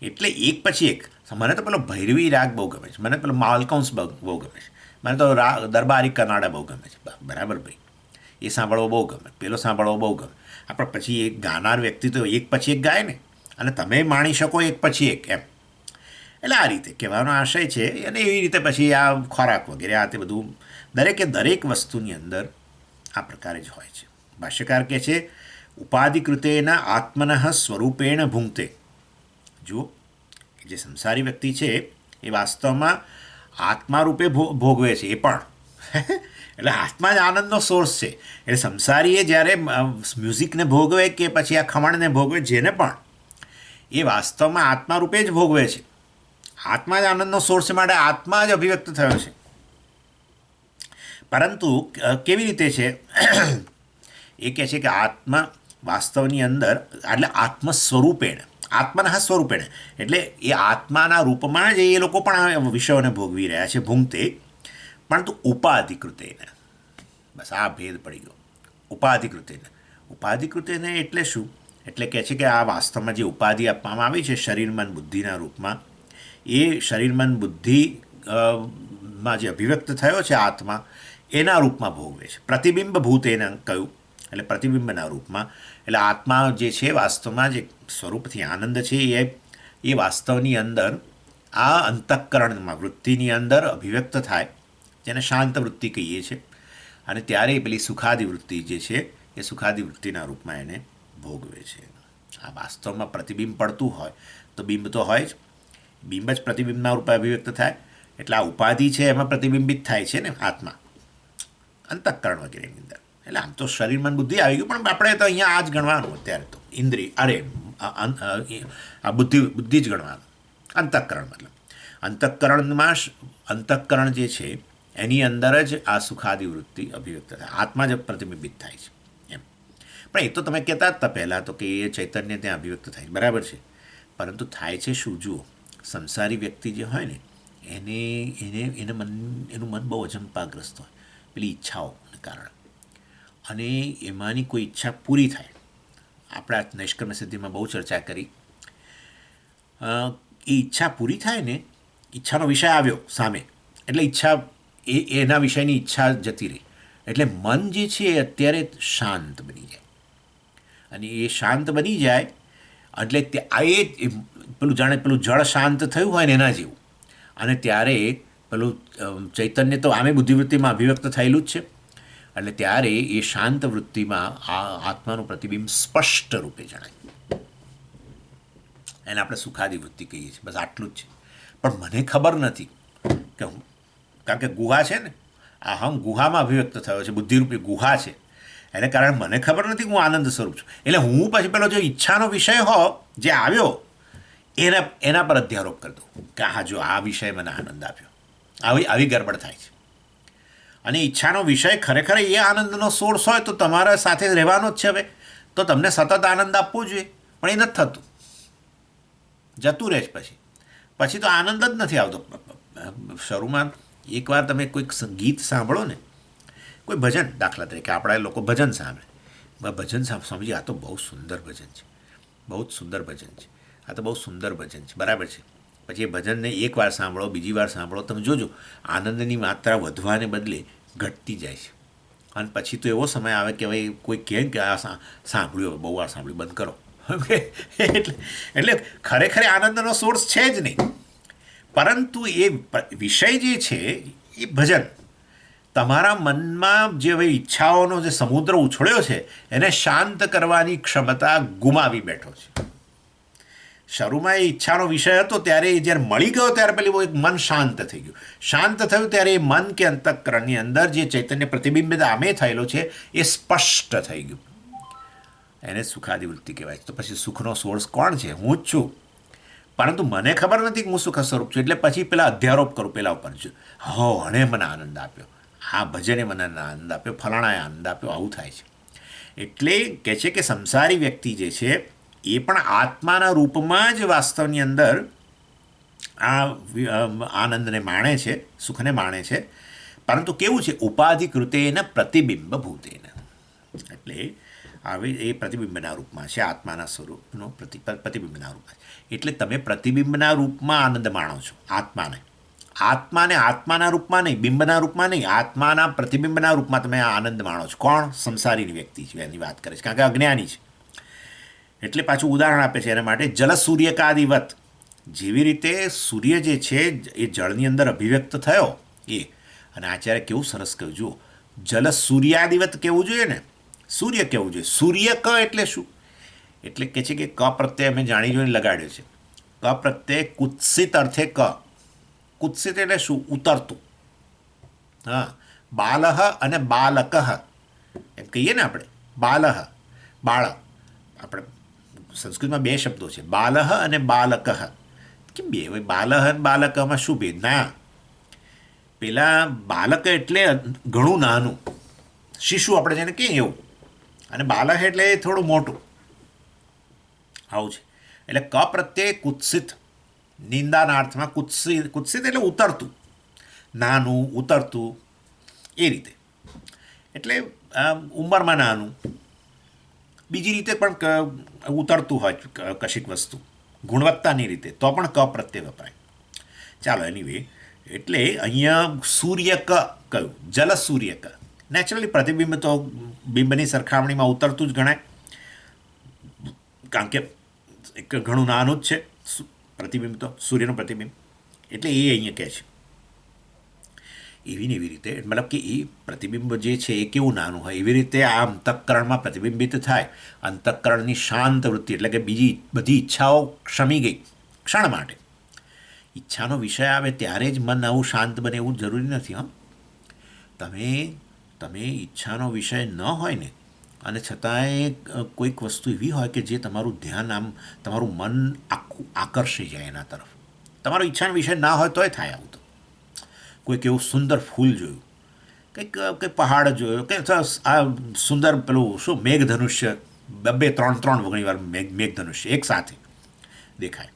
એટલે એક પછી એક. મને તો પેલો ભૈરવી રાગ બહુ ગમે છે, મને પેલો માલકંસ બહુ ગમે છે, મને તો દરબારી કનાડા બહુ ગમે છે. બરાબર ભાઈ, એ સાંભળવો બહુ ગમે, પેલો સાંભળવો બહુ ગમે. આપણે પછી એક ગાનાર વ્યક્તિ તો એક પછી એક ગાય ને, અને તમે માણી શકો એક પછી એક એમ. એટલે આ રીતે કહેવાનો આશય છે. અને એવી રીતે પછી આ ખોરાક વગેરે આ તે બધું દરેક વસ્તુની અંદર આ પ્રકારે જ હોય છે. ભાષ્યકાર કહે છે ઉપાધિકૃતેના આત્મન સ્વરૂપેણ ભૂંગતે. જુઓ, જે સંસારી વ્યક્તિ છે એ વાસ્તવમાં આત્મા રૂપે ભોગવે છે એ પણ એટલે આત્મા જ આનંદનો સોર્સ છે. એટલે સંસારીએ જ્યારે મ્યુઝિકને ભોગવે કે પછી આ ખમણને ભોગવે, જેને પણ એ વાસ્તવમાં આત્મા રૂપે જ ભોગવે છે. આત્મા જ આનંદનો સોર્સ છે, માટે આત્મા જ અભિવ્યક્ત થયો છે. પરંતુ કેવી રીતે છે એ કહે છે કે આત્મા વાસ્તવની અંદર એટલે આત્મ સ્વરૂપેણ, આત્માના સ્વરૂપેણ એટલે એ આત્માના રૂપમાં જ એ લોકો પણ આ વિષયોને ભોગવી રહ્યા છે ભૂંગતે. પરંતુ ઉપાધિકૃતેને, બસ આ ભેદ પડી ગયો. ઉપાધિકૃતેને એટલે શું? એટલે કહે છે કે આ વાસ્તવમાં જે ઉપાધિ આપવામાં આવી છે શરીર મન બુદ્ધિના રૂપમાં, એ શરીર મન બુદ્ધિ માં જે અભિવ્યક્ત થયો છે આત્મા, એના રૂપમાં ભોગવે છે. પ્રતિબિંબ ભૂત એને કહ્યું, એટલે પ્રતિબિંબના રૂપમાં. એટલે આત્મા જે છે વાસ્તવમાં જે સ્વરૂપથી આનંદ છે એ વાસ્તવની અંદર આ અંતઃકરણમાં વૃત્તિની અંદર અભિવ્યક્ત થાય, જેને શાંત વૃત્તિ કહીએ છીએ. અને ત્યારે પેલી સુખાદી વૃત્તિ જે છે એ સુખાદી વૃત્તિના રૂપમાં એને ભોગવે છે. આ વાસ્તવમાં પ્રતિબિંબ પડતું હોય તો બિંબ તો હોય જ, બિંબ જ પ્રતિબિંબના રૂપે અભિવ્યક્ત થાય. એટલે આ ઉપાધિ છે એમાં પ્રતિબિંબિત થાય છે ને આત્મા અંતઃકરણ વગેરેની અંદર. એટલે આમ તો શરીર મન બુદ્ધિ આવી ગયું, પણ આપણે તો અહીંયા આ જ ગણવાનું અત્યારે તો. ઇન્દ્રિય આ બુદ્ધિ જ ગણવાનું. અંતઃકરણ મતલબ અંતઃકરણ જે છે એની અંદર જ આ સુખાદી વૃત્તિ અભિવ્યક્ત થાય, આત્મા જ પ્રતિબિંબિત થાય છે એમ. પણ એ તો તમે કહેતા હતા પહેલાં તો કે એ ચૈતન્ય ત્યાં અભિવ્યક્ત થાય છે, બરાબર છે. પરંતુ થાય છે શું? જુઓ, સંસારી વ્યક્તિ જે હોય ને એનું મન બહુ અજંપાગ્રસ્ત હોય પેલી ઈચ્છાઓને કારણે. અને એમાંની કોઈ ઈચ્છા પૂરી થાય, આપણે આ નૈષ્કર્મ્ય સિદ્ધિમાં બહુ ચર્ચા કરી, એ ઈચ્છા પૂરી થાય ને, ઈચ્છાનો વિષય આવ્યો સામે, એટલે ઈચ્છા એના વિષયની ઈચ્છા જતી રહી. એટલે મન જે છે એ અત્યારે શાંત બની જાય. અને એ શાંત બની જાય એટલે પેલું જાણે પેલું જળ શાંત થયું હોય ને એના જેવું. અને ત્યારે પેલું ચૈતન્ય તો આમે બુદ્ધિવૃત્તિમાં અભિવ્યક્ત થયેલું જ છે. એટલે ત્યારે એ શાંત વૃત્તિમાં આ આત્માનું પ્રતિબિંબ સ્પષ્ટ રૂપે જણાય. એને આપણે સુખાદી વૃત્તિ કહીએ છીએ. બસ આટલું જ છે. પણ મને ખબર નથી કે કારણ કે ગુહા છે ને, આ હમ ગુહામાં અભિવ્યક્ત થયો છે, બુદ્ધિરૂપી ગુહા છે. એને કારણે મને ખબર નથી કે હું આનંદ સ્વરૂપ છું. એટલે હું પછી પેલો જે ઈચ્છાનો વિષય હો જે આવ્યો એના પર અધ્યારોપ કરી દઉં કે હા જો આ વિષય મને આનંદ આપ્યો. આવી ગરબડ થાય છે. અને ઈચ્છાનો વિષય ખરેખર એ આનંદનો સોર્સ હોય તો તમારા સાથે રહેવાનો જ છે. હવે તો તમને સતત આનંદ આપવો જોઈએ, પણ એ નથી થતું, જતું રહે છે. પછી તો આનંદ જ નથી આવતો. શરૂમાં એકવાર તમે કોઈક સંગીત સાંભળો ને કોઈ ભજન દાખલા તરીકે આપણા લોકો ભજન સાંભળે, ભજન સમજીએ આ તો બહુ સુંદર ભજન છે, બહુ જ સુંદર ભજન છે, આ તો બહુ સુંદર ભજન છે, બરાબર છે. પછી એ ભજનને એકવાર સાંભળો, બીજી વાર સાંભળો, તમે જોજો આનંદની માત્રા વધવાને બદલે ઘટતી જાય છે. અને પછી તો એવો સમય આવે કે ભાઈ કોઈ કહે કે આ સાંભળ્યું, બહુ વાર સાંભળ્યું, બંધ કરો. એટલે ખરેખર આનંદનો સોર્સ છે જ નહીં, પરંતુ એ વિષય જે છે એ ભજન તમારા મનમાં જે હવે ઈચ્છાઓનો જે સમુદ્ર ઉછળ્યો છે એને શાંત કરવાની ક્ષમતા ગુમાવી બેઠો છે. શરૂમાં એ ઈચ્છાનો વિષય હતો ત્યારે જ્યારે મળી ગયો ત્યારે પેલી એક મન શાંત થઈ ગયું. શાંત થયું ત્યારે એ મન કે અંતઃકરણની અંદર જે ચૈતન્ય પ્રતિબિંબિત આમે થયેલો છે એ સ્પષ્ટ થઈ ગયું. એને સુખાદિવૃત્તિ કહેવાય છે. તો પછી સુખનો સોર્સ કોણ છે? હું જ છું. પરંતુ મને ખબર નથી કે હું સુખ સ્વરૂપ છું, એટલે પછી પેલા અધ્યારોપ કરું પેલા ઉપર, હો હણે મને આનંદ આપ્યો, આ ભજને મને આનંદ આપ્યો, ફલાણાએ આનંદ આપ્યો, આવું થાય છે. એટલે કહે છે કે સંસારી વ્યક્તિ જે છે એ પણ આત્માના રૂપમાં જ વાસ્તવની અંદર આ આનંદને માણે છે, સુખને માણે છે, પરંતુ કેવું છે? ઉપાધિકૃતેન પ્રતિબિંબ ભૂતેન. એટલે આવી એ પ્રતિબિંબના રૂપમાં છે, આત્માના સ્વરૂપનો પ્રતિબિંબના રૂપમાં. એટલે તમે પ્રતિબિંબના રૂપમાં આનંદ માણો છો આત્માને. આત્માના રૂપમાં નહીં, બિંબના રૂપમાં નહીં, આત્માના પ્રતિબિંબના રૂપમાં તમે આનંદ માણો છો. કોણ? સંસારીની વ્યક્તિ છે એની વાત કરે છે, કારણ કે અજ્ઞાની છે. એટલે પાછું ઉદાહરણ આપે છે એના માટે, જલ સૂર્યકાદિવત. જેવી રીતે સૂર્ય જે છે એ જળની અંદર અભિવ્યક્ત થયો એ, અને આચાર્ય કેવું સરસ કહ્યું, જુઓ, જલ સૂર્યાદિવત કહેવું જોઈએ ને, સૂર્ય કહેવું જોઈએ. સૂર્ય ક એટલે શું? એટલે કે છે કે ક પ્રત્યય અમે જાણી જોઈને લગાડ્યો છે. ક પ્રત્યય કુત્સિત અર્થે ક. કુત્સિત એટલે શું? ઉતરતું. હા, બાલહ અને બાલક એમ કહીએ ને આપણે, બાલહ બાળક. આપણે સંસ્કૃતમાં બે શબ્દો છે, બાલહ અને બાલક. કેમ બે? બાલહ અને બાલકમાં શું ભેદ? ના, પેલા બાલક એટલે ઘણું નાનું, શિશુ આપણે જેને કહીએ એવું, અને બાલક એટલે થોડું મોટું, આવું છે. એટલે ક પ્રત્યે કુત્સિત, નિંદાના અર્થમાં કુત્સિત. કુત્સિત એટલે ઉતરતું, નાનું, ઉતરતું, એ રીતે. એટલે ઉંમરમાં નાનું, બીજી રીતે પણ ઉતરતું હોય કશીક વસ્તુ, ગુણવત્તાની રીતે, તો પણ ક પ્રત્યે વપરાય. ચાલો, એનીવે, એટલે અહીંયા સૂર્ય ક કયું? જલ સૂર્ય ક. નેચરલી પ્રતિબિંબ તો બિંબની સરખામણીમાં ઉતરતું જ ગણાય, કારણ કે એક ઘણું નાનું જ છે પ્રતિબિંબ, તો સૂર્યનું પ્રતિબિંબ. એટલે એ અહીંયા કહે છે એવી ને એવી રીતે, મતલબ કે એ પ્રતિબિંબ જે છે એ કેવું નાનું હોય, એવી રીતે આ અંતઃકરણમાં પ્રતિબિંબિત થાય. અંતઃકરણની શાંત વૃત્તિ, એટલે કે બીજી બધી ઈચ્છાઓ શમી ગઈ ક્ષણ માટે. ઈચ્છાનો વિષય આવે ત્યારે જ મન આવું શાંત બને એવું જરૂરી નથી. તમે ઈચ્છાનો વિષય ન હોય ને, અને છતાંય કોઈક વસ્તુ એવી હોય કે જે તમારું ધ્યાન તમારું મન આખું આકર્ષી જાય એના તરફ. તમારો ઈચ્છાનો વિષય ના હોય તોય થાય આવું. તો કોઈક એવું સુંદર ફૂલ જોયું, કંઈક પહાડ જોયો, કે આ સુંદર પેલું શું મેઘધનુષ્ય, બે ત્રણ ઘણી વાર મેઘધનુષ્ય એક સાથે દેખાય,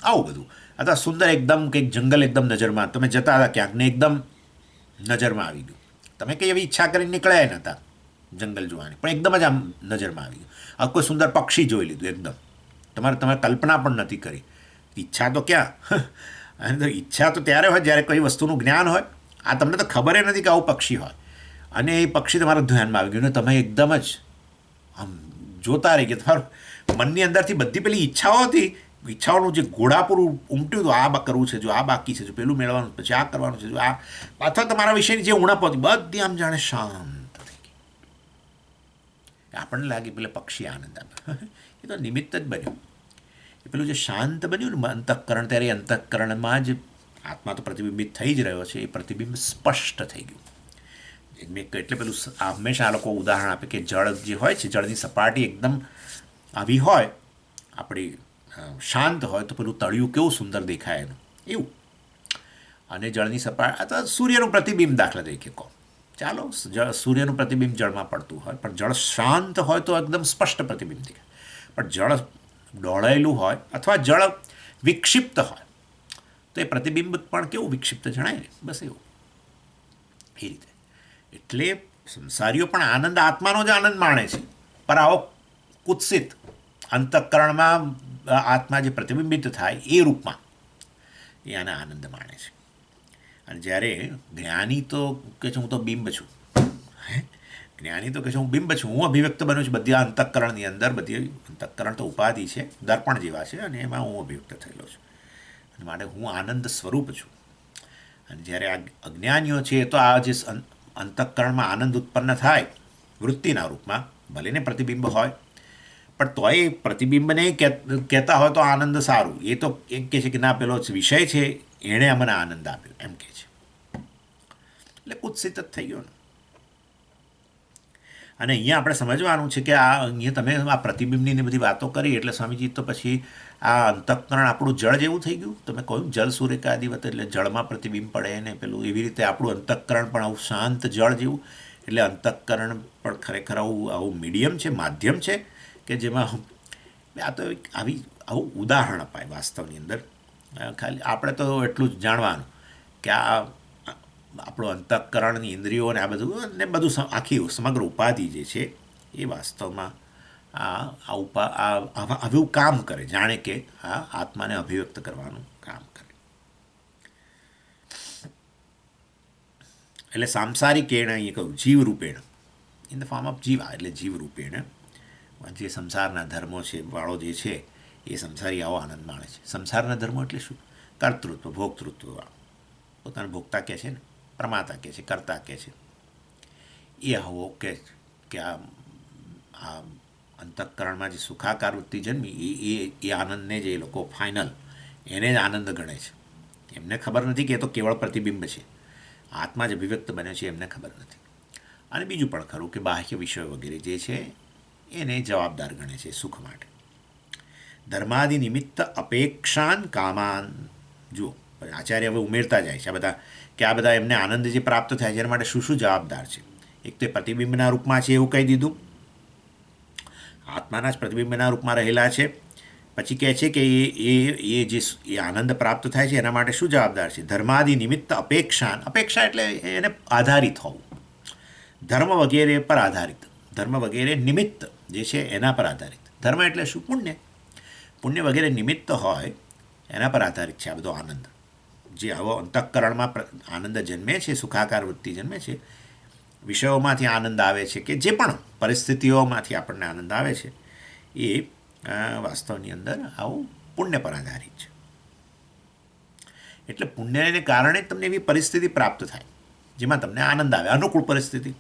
આવું બધું. અથવા સુંદર એકદમ કંઈક જંગલ એકદમ નજરમાં, તમે જતા હતા ક્યાંક ને એકદમ નજરમાં આવી ગયું. તમે કંઈ એવી ઈચ્છા કરીને નીકળ્યા નહોતા જંગલ જોવાની, પણ એકદમ જ આમ નજરમાં આવી ગયું. આ કોઈ સુંદર પક્ષી જોઈ લીધું એકદમ, તમારે કલ્પના પણ નથી કરી. ઈચ્છા તો ક્યાં? અને ઈચ્છા તો ત્યારે હોય જ્યારે કોઈ વસ્તુનું જ્ઞાન હોય. આ તમને તો ખબર નથી કે આવું પક્ષી હોય, અને એ પક્ષી તમારા ધ્યાનમાં આવી ગયું ને તમે એકદમ જ આમ જોતા રહી ગયા. તમારું મનની અંદરથી બધી પેલી ઈચ્છાઓ હતી, ઈચ્છાઓનું જે ઘોડાપૂરું ઉમટ્યું હતું, આ કરવું છે, જો આ બાકી છે, જો પેલું મેળવવાનું, પછી આ કરવાનું છે, જો આ, અથવા તમારા વિશેની જે ઉણપ હતી બધી આમ જાણે શાંત થઈ ગઈ. આપણને લાગે પેલે પક્ષી આનંદ આપે, એ તો નિમિત્ત જ બન્યું. પેલું જે શાંત બન્યું ને અંતઃકરણ, ત્યારે અંતઃકરણમાં જ આત્મા તો પ્રતિબિંબિત થઈ જ રહ્યો છે, એ પ્રતિબિંબ સ્પષ્ટ થઈ ગયું. એટલે પેલું હંમેશા આ લોકો ઉદાહરણ આપે કે જળ જે હોય છે, જળની સપાટી એકદમ આવી હોય, આપણી શાંત હોય, તો પેલું તળિયું કેવું સુંદર દેખાય એનું, એવું. અને જળની સપાટી અથવા સૂર્યનું પ્રતિબિંબ દાખલા તરીકે કહો, ચાલો, સૂર્યનું પ્રતિબિંબ જળમાં પડતું હોય, પણ જળ શાંત હોય તો એકદમ સ્પષ્ટ પ્રતિબિંબ દેખાય. પણ જળ દોડાયેલું હોય અથવા જળ વિક્ષિપ્ત હોય તો એ પ્રતિબિંબ પણ કેવું વિક્ષિપ્ત જણાય ને, બસ એવું, એ રીતે. એટલે સંસારીઓ પણ આનંદ આત્માનો જ આનંદ માણે છે, પણ આવો કુત્સિત અંતઃકરણમાં આત્મા જે પ્રતિબિંબિત થાય એ રૂપમાં એ આને આનંદ માણે છે. અને જ્યારે જ્ઞાની તો કહે છે હું તો બિંબ છું, જ્ઞાની તો કહે છે હું બિંબ છું, હું અભિવ્યક્ત બન્યો છું બધી અંતઃકરણની અંદર. બધી અંતઃકરણ તો ઉપાધિ છે, દર્પણ જેવા છે, અને એમાં હું અભિવ્યક્ત થયેલો છું, અને માટે હું આનંદ સ્વરૂપ છું. અને જ્યારે આ અજ્ઞાનીઓ છે તો આ જે અંતઃકરણમાં આનંદ ઉત્પન્ન થાય વૃત્તિના રૂપમાં, ભલે ને પ્રતિબિંબ હોય, પણ તોય પ્રતિબિંબને કહેતા હોય તો આનંદ સારું. એ તો એમ કહે છે કે ના પેલો વિષય છે એણે અમને આનંદ આપ્યો એમ કહે છે, એટલે કુત્સિત જ થઈ ગયો ને. અને અહીંયા આપણે સમજવાનું છે કે આ અહીંયા તમે આ પ્રતિબિંબની બધી વાતો કરી એટલે સ્વામીજી તો પછી આ અંતઃકરણ આપણું જળ જેવું થઈ ગયું. તમે કહ્યું જલ સૂર્યકાદિવત, એટલે જળમાં પ્રતિબિંબ પડે ને પેલું એવી રીતે આપણું અંતઃકરણ પણ આવું શાંત જળ જેવું. એટલે અંતઃકરણ પણ ખરેખર આવું મીડિયમ છે, માધ્યમ છે કે જેમાં આ તો આવું ઉદાહરણ અપાય વાસ્તવની અંદર. ખાલી આપણે તો એટલું જ જાણવાનું કે આ આપણું અંતઃકરણની ઇન્દ્રિયો ને આ બધું ને બધું આખી સમગ્ર ઉપાધિ જે છે એ વાસ્તવમાં આવું કામ કરે, જાણે કે આ આત્માને અભિવ્યક્ત કરવાનું કામ કરે. એટલે સાંસારિકેણ અહીં કહ્યું જીવરૂપેણ, ઇન ધ ફોર્મ ઓફ જીવા, એટલે જીવરૂપેણ જે સંસારના ધર્મો છે વાળો જે છે એ સંસારી આવો આનંદ માણે છે. સંસારના ધર્મો એટલે શું? કર્તૃત્વ, ભોક્તૃત્વ, પોતાના ભોગતા કહે છે ને, પ્રમાતા કહે છે, કર્તા કહે છે, એ આવો કે આ અંતઃકરણમાં જે સુખાકાર વૃત્તિ જન્મી એ આનંદને જે એ લોકો ફાઇનલ એને જ આનંદ ગણે છે. એમને ખબર નથી કે એ તો કેવળ પ્રતિબિંબ છે, આત્મા જ અભિવ્યક્ત બને છે, એમને ખબર નથી. અને બીજું પણ ખરું કે બાહ્ય વિષયો વગેરે જે છે એને જવાબદાર ગણે છે સુખ માટે. ધર્માદિ નિમિત્ત અપેક્ષાન કામાન, જુઓ આચાર્ય હવે ઉમેરતા જાય છે આ બધા કે આ બધા એમને આનંદ જે પ્રાપ્ત થાય છે એના માટે શું શું જવાબદાર છે. એક તો પ્રતિબિંબના રૂપમાં છે એવું કહી દીધું, આત્માના જ પ્રતિબિંબના રૂપમાં રહેલા છે. પછી કહે છે કે એ જે આનંદ પ્રાપ્ત થાય છે એના માટે શું જવાબદાર છે? ધર્માદિ નિમિત્ત અપેક્ષાન, અપેક્ષા એટલે એને આધારિત હોવું, ધર્મ વગેરે પર આધારિત, ધર્મ વગેરે નિમિત્ત જે છે એના પર આધારિત. ધર્મ એટલે શું? પુણ્ય, પુણ્ય વગેરે નિમિત્ત હોય એના પર આધારિત છે આ બધો આનંદ. જે આવો અંતઃકરણમાં આનંદ જન્મે છે, સુખાકાર વૃત્તિ જન્મે છે, વિષયોમાંથી આનંદ આવે છે કે જે પણ પરિસ્થિતિઓમાંથી આપણને આનંદ આવે છે એ વાસ્તવની અંદર આવું પુણ્ય પર આધારિત છે. એટલે પુણ્યને કારણે તમને એવી પરિસ્થિતિ પ્રાપ્ત થાય જેમાં તમને આનંદ આવે, અનુકૂળ પરિસ્થિતિ.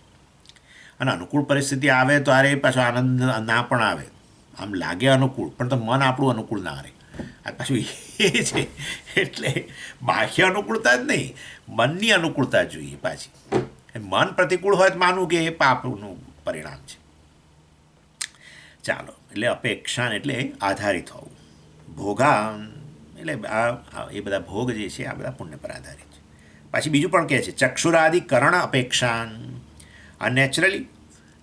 અને અનુકૂળ પરિસ્થિતિ આવે તો અરે પાછો આનંદ ના પણ આવે, આમ લાગે અનુકૂળ પણ તો મન આપણું અનુકૂળ ના રહે. આ પાછું એ છે. એટલે બાહ્ય અનુકૂળતા જ નહીં, મનની અનુકૂળતા જોઈએ પાછી. મન પ્રતિકૂળ હોય તો માનવું કે એ પાપનું પરિણામ છે. ચાલો, એટલે અપેક્ષા એટલે આધારિત હોવું, ભોગા એટલે એ બધા ભોગ જે છે આ બધા પુણ્ય પર આધારિત છે. પાછી બીજું પણ કહે છે ચક્ષુરાદિ કરણ અપેક્ષા, અનનેચરલી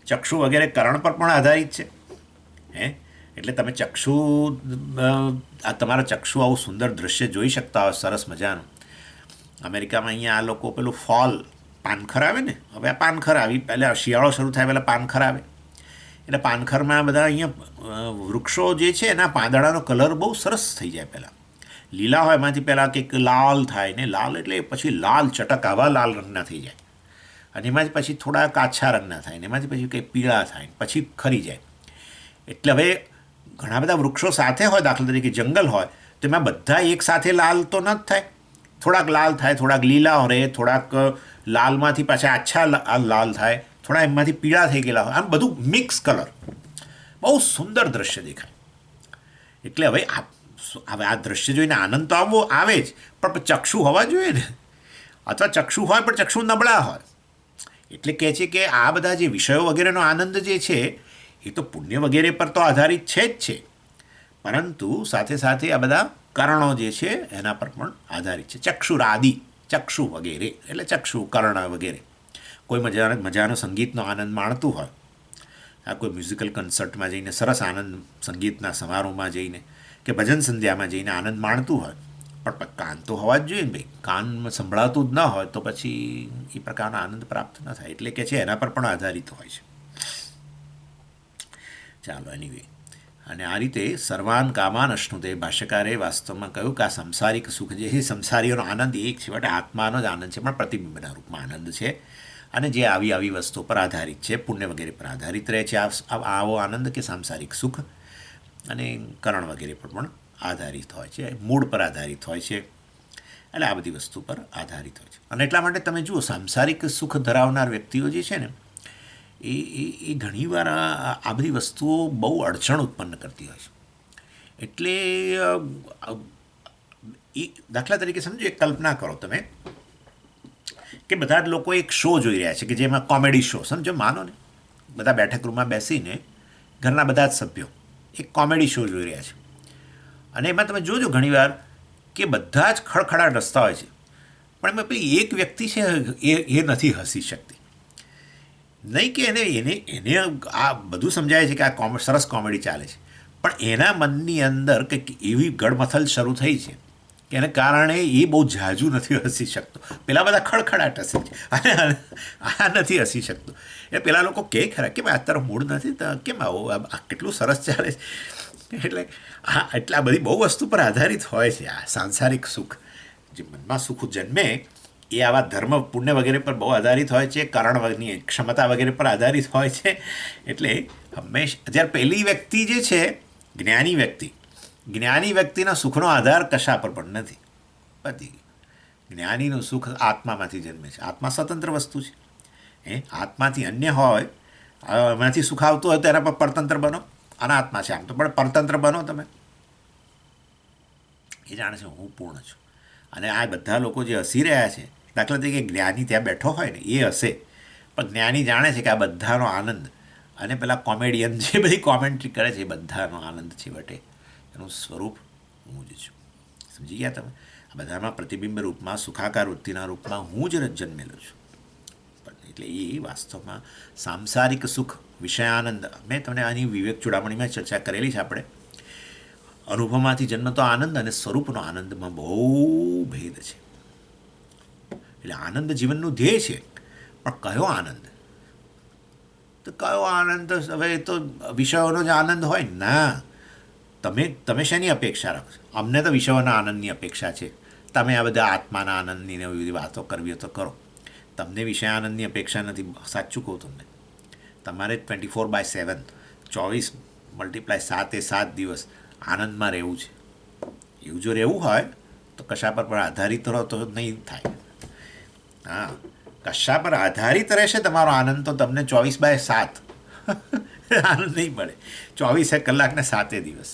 ચક્ષુ વગેરે કરણ પર પણ આધારિત છે. એટલે તમે ચક્ષુ તમારા ચક્ષુ આવું સુંદર દૃશ્ય જોઈ શકતા હોય સરસ મજાનું. અમેરિકામાં અહીંયા આ લોકો પેલું ફોલ પાનખર આવે ને, હવે આ પાનખર આવી, પહેલાં શિયાળો શરૂ થાય પહેલાં પાનખર આવે, એટલે પાનખરમાં બધા અહીંયા વૃક્ષો જે છે એના પાંદડાનો કલર બહુ સરસ થઈ જાય. પહેલાં લીલા હોય એમાંથી પહેલાં કંઈક લાલ થાય ને, લાલ એટલે પછી લાલ ચટક આવા લાલ રંગના થઈ જાય, અને એમાંથી પછી થોડા કાચા રંગના થાય ને એમાંથી પછી કંઈ પીળા થાય પછી ખરી જાય. એટલે હવે ઘણા બધા વૃક્ષો સાથે હોય, દાખલા તરીકે જંગલ હોય તો એમાં બધા એક સાથે લાલ તો ન જ થાય, થોડાક લાલ થાય, થોડાક લીલા રહે, થોડાક લાલમાંથી પાછા આછા લાલ થાય, થોડા એમાંથી પીળા થઈ ગયેલા હોય, આમ બધું મિક્સ કલર, બહુ સુંદર દ્રશ્ય દેખાય. એટલે હવે આ દ્રશ્ય જોઈને આનંદ તો આવે જ, પણ ચક્ષુ હોવા જોઈએ ને, અથવા ચક્ષુ હોય પણ ચક્ષુ નબળા હોય. એટલે કહે છે કે આ બધા જે વિષયો વગેરેનો આનંદ જે છે એ તો પુણ્ય વગેરે પર તો આધારિત છે જ છે, પરંતુ સાથે સાથે આ બધા કરણો જે છે એના પર પણ આધારિત છે. ચક્ષુરાદિ, ચક્ષુ વગેરે એટલે ચક્ષુ કર્ણ વગેરે. કોઈ મજાનો સંગીતનો આનંદ માણતું હોય, આ કોઈ મ્યુઝિકલ કન્સર્ટમાં જઈને સરસ આનંદ, સંગીતના સમારોહમાં જઈને કે ભજન સંધ્યામાં જઈને આનંદ માણતું હોય પણ કાન તો હોવા જ જોઈએ ને ભાઈ. કાનમાં સંભળાતું જ ન હોય તો પછી એ પ્રકારનો આનંદ પ્રાપ્ત ન થાય. એટલે કે છે એના પર પણ આધારિત હોય છે. ચાલો એનીવે, અને આ રીતે સર્વાન કામાન અશ્નુતે ભાષ્યકારે વાસ્તવમાં કહ્યું કે આ સંસારિક સુખ જે છે, સંસારીઓનો આનંદ એક છેવટે આત્માનો જ આનંદ છે, પણ પ્રતિબિંબના રૂપમાં આનંદ છે. અને જે આવી વસ્તુઓ પર આધારિત છે, પુણ્ય વગેરે પર આધારિત રહે છે આવો આનંદ કે સાંસારિક સુખ, અને કરણ વગેરે પર પણ આધારિત હોય છે, મૂળ પર આધારિત હોય છે. એટલે આ બધી વસ્તુ પર આધારિત હોય છે. અને એટલા માટે તમે જુઓ, સાંસારિક સુખ ધરાવનાર વ્યક્તિઓ જે છે ને, એ ઘણીવાર આ બધી વસ્તુઓ બહુ અડચણ ઉત્પન્ન કરતી હોય છે. એટલે એ દાખલા તરીકે સમજો, એક કલ્પના કરો તમે કે બધા જ લોકો એક શો જોઈ રહ્યા છે કે જેમાં કોમેડી શો, સમજો, માનો ને બધા બેઠક રૂમમાં બેસીને ઘરના બધા જ સભ્યો એક કોમેડી શો જોઈ રહ્યા છે. અને એમાં તમે જોજો ઘણીવાર કે બધા જ ખડખડાટ હસતા હોય છે, પણ એમાં પેલી એક વ્યક્તિ છે એ નથી હસી શકતી. નહીં કે એને આ બધું સમજાય છે કે આ સરસ કોમેડી ચાલે છે, પણ એના મનની અંદર કંઈક એવી ગડમથલ શરૂ થઈ છે કે એને કારણે એ બહુ ઝાઝું નથી હસી શકતો. પેલા બધા ખડખડાટ હસે છે અને આ નથી હસી શકતો. એ પેલા લોકો કહે ખરા કે ભાઈ અત્યારે મૂડ નથી, કેમ આવું, આ કેટલું સરસ ચાલે છે. એટલે આ બધી બહુ વસ્તુ પર આધારિત હોય છે. આ સાંસારિક સુખ, જે મનમાં સુખ જન્મે, એ આવા ધર્મ પુણ્ય વગેરે પર બહુ આધારિત હોય છે, કરણની ક્ષમતા વગેરે પર આધારિત હોય છે. એટલે હંમેશા જ્યારે પહેલી વ્યક્તિ જે છે, જ્ઞાની વ્યક્તિના સુખનો આધાર કશા પર પણ નથી. પતિ જ્ઞાનીનું સુખ આત્મામાંથી જન્મે છે. આત્મા સ્વતંત્ર વસ્તુ છે. આત્માથી અન્ય હોય, એમાંથી સુખ આવતું હોય તો એના પર પરતંત્ર બનો. અનાત્મા છે આમ તો, પણ પરતંત્ર બનો તમે. એ જાણે છે હું પૂર્ણ છું. અને આ બધા લોકો જે હસી રહ્યા છે, દાખલા તરીકે જ્ઞાની ત્યાં બેઠો હોય ને, એ હસે, પણ જ્ઞાની જાણે છે કે આ બધાનો આનંદ, અને પેલા કોમેડિયન જે બધી કોમેન્ટ્રી કરે છે, એ બધાનો આનંદ છેવટે એનું સ્વરૂપ હું જ છું. સમજી ગયા તમે? આ બધામાં પ્રતિબિંબ રૂપમાં, સુખાકાર વૃત્તિના રૂપમાં હું જ જન્મેલો છું. એટલે એ વાસ્તવમાં સાંસારિક સુખ, વિષયાનંદ, મેં તમને આની વિવેક ચૂડામણીમાં ચર્ચા કરેલી છે. આપણે અનુભવમાંથી જન્મતો આનંદ અને સ્વરૂપનો આનંદમાં બહુ ભેદ છે. એટલે આનંદ જીવનનું ધ્યેય છે, પણ કયો આનંદ? તો કયો આનંદ? હવે તો વિષયોનો જ આનંદ હોય ના. તમે શેની અપેક્ષા રાખો છો? અમને તો વિષયોના આનંદની અપેક્ષા છે. તમે આ બધા આત્માના આનંદની ને બધી વાતો કરવી હોય તો કરો. તમને વિષય આનંદની અપેક્ષા નથી. સાચું કહું તમને, તમારે 24/7, 24 × 7 દિવસ આનંદમાં રહેવું છે. એવું જો રહેવું હોય તો કશા પર પણ આધારિત રહો તો નહીં થાય. હા, કશા પર આધારિત રહેશે તમારો આનંદ તો તમને 24/7 આનંદ નહીં મળે. 24 કલાક ને 7 દિવસ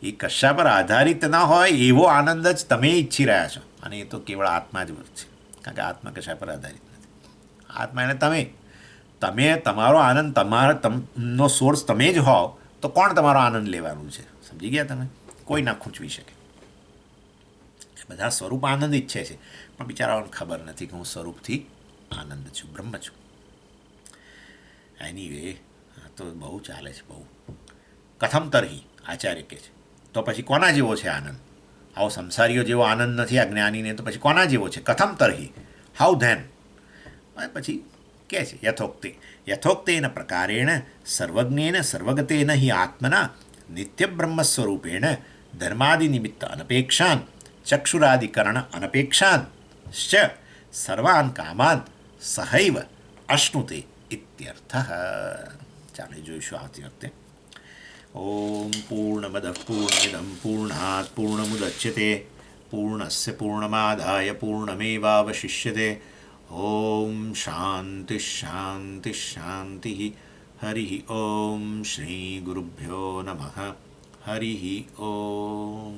એ કશા પર આધારિત ના હોય એવો આનંદ જ તમે ઈચ્છી રહ્યા છો. અને એ તો કેવળ આત્મા જ છે, કારણ કે આત્મા કશા પર આધારિત નથી. આત્મા એને તમે તમારો આનંદ, તમારો સોર્સ તમે જ હોવ તો કોણ તમારો આનંદ લેવાનું છે? સમજી ગયા તમે? કોઈ ના ખૂંચવી શકે. બધા સ્વરૂપ આનંદ ઈચ્છે છે, પણ બિચારાઓને ખબર નથી કે હું સ્વરૂપથી આનંદ છું, બ્રહ્મ છું. એનીવે, આ તો બહુ ચાલે છે, બહુ. કથમ તરહી, આચાર્ય કહે છે, તો પછી કોના જેવો છે આનંદ? આવો સંસારીઓ જેવો આનંદ નથી આ જ્ઞાનીને, તો પછી કોના જેવો છે? કથમ તરહી, હાઉ ધેન? પછી કહે છે યથોક્તેન પ્રકારેણ સર્વજ્ઞેન સર્વગતેન હિ આત્મના નિત્ય બ્રહ્મ સ્વરૂપેણ ધર્માદિ નિમિત્ત અનપેક્ષાન ચક્ષુરાદિકરણ અનપેક્ષાન સર્વાન કામાન સહૈવ અશ્નુતે ઇત્યર્થ. ચાલે જોઈશું આવતી વખતે. ઓમ પૂર્ણમદ પૂર્ણમિદં પૂર્ણાત પૂર્ણમુદચ્યતે પૂર્ણસ્ય પૂર્ણમાદાય પૂર્ણમેવાવશિષ્યતે. ઓમ શાંતિ શાંતિ શાંતિ. હરિ ઓમ શ્રી ગુરુભ્યો નમઃ. હરિ ઓમ.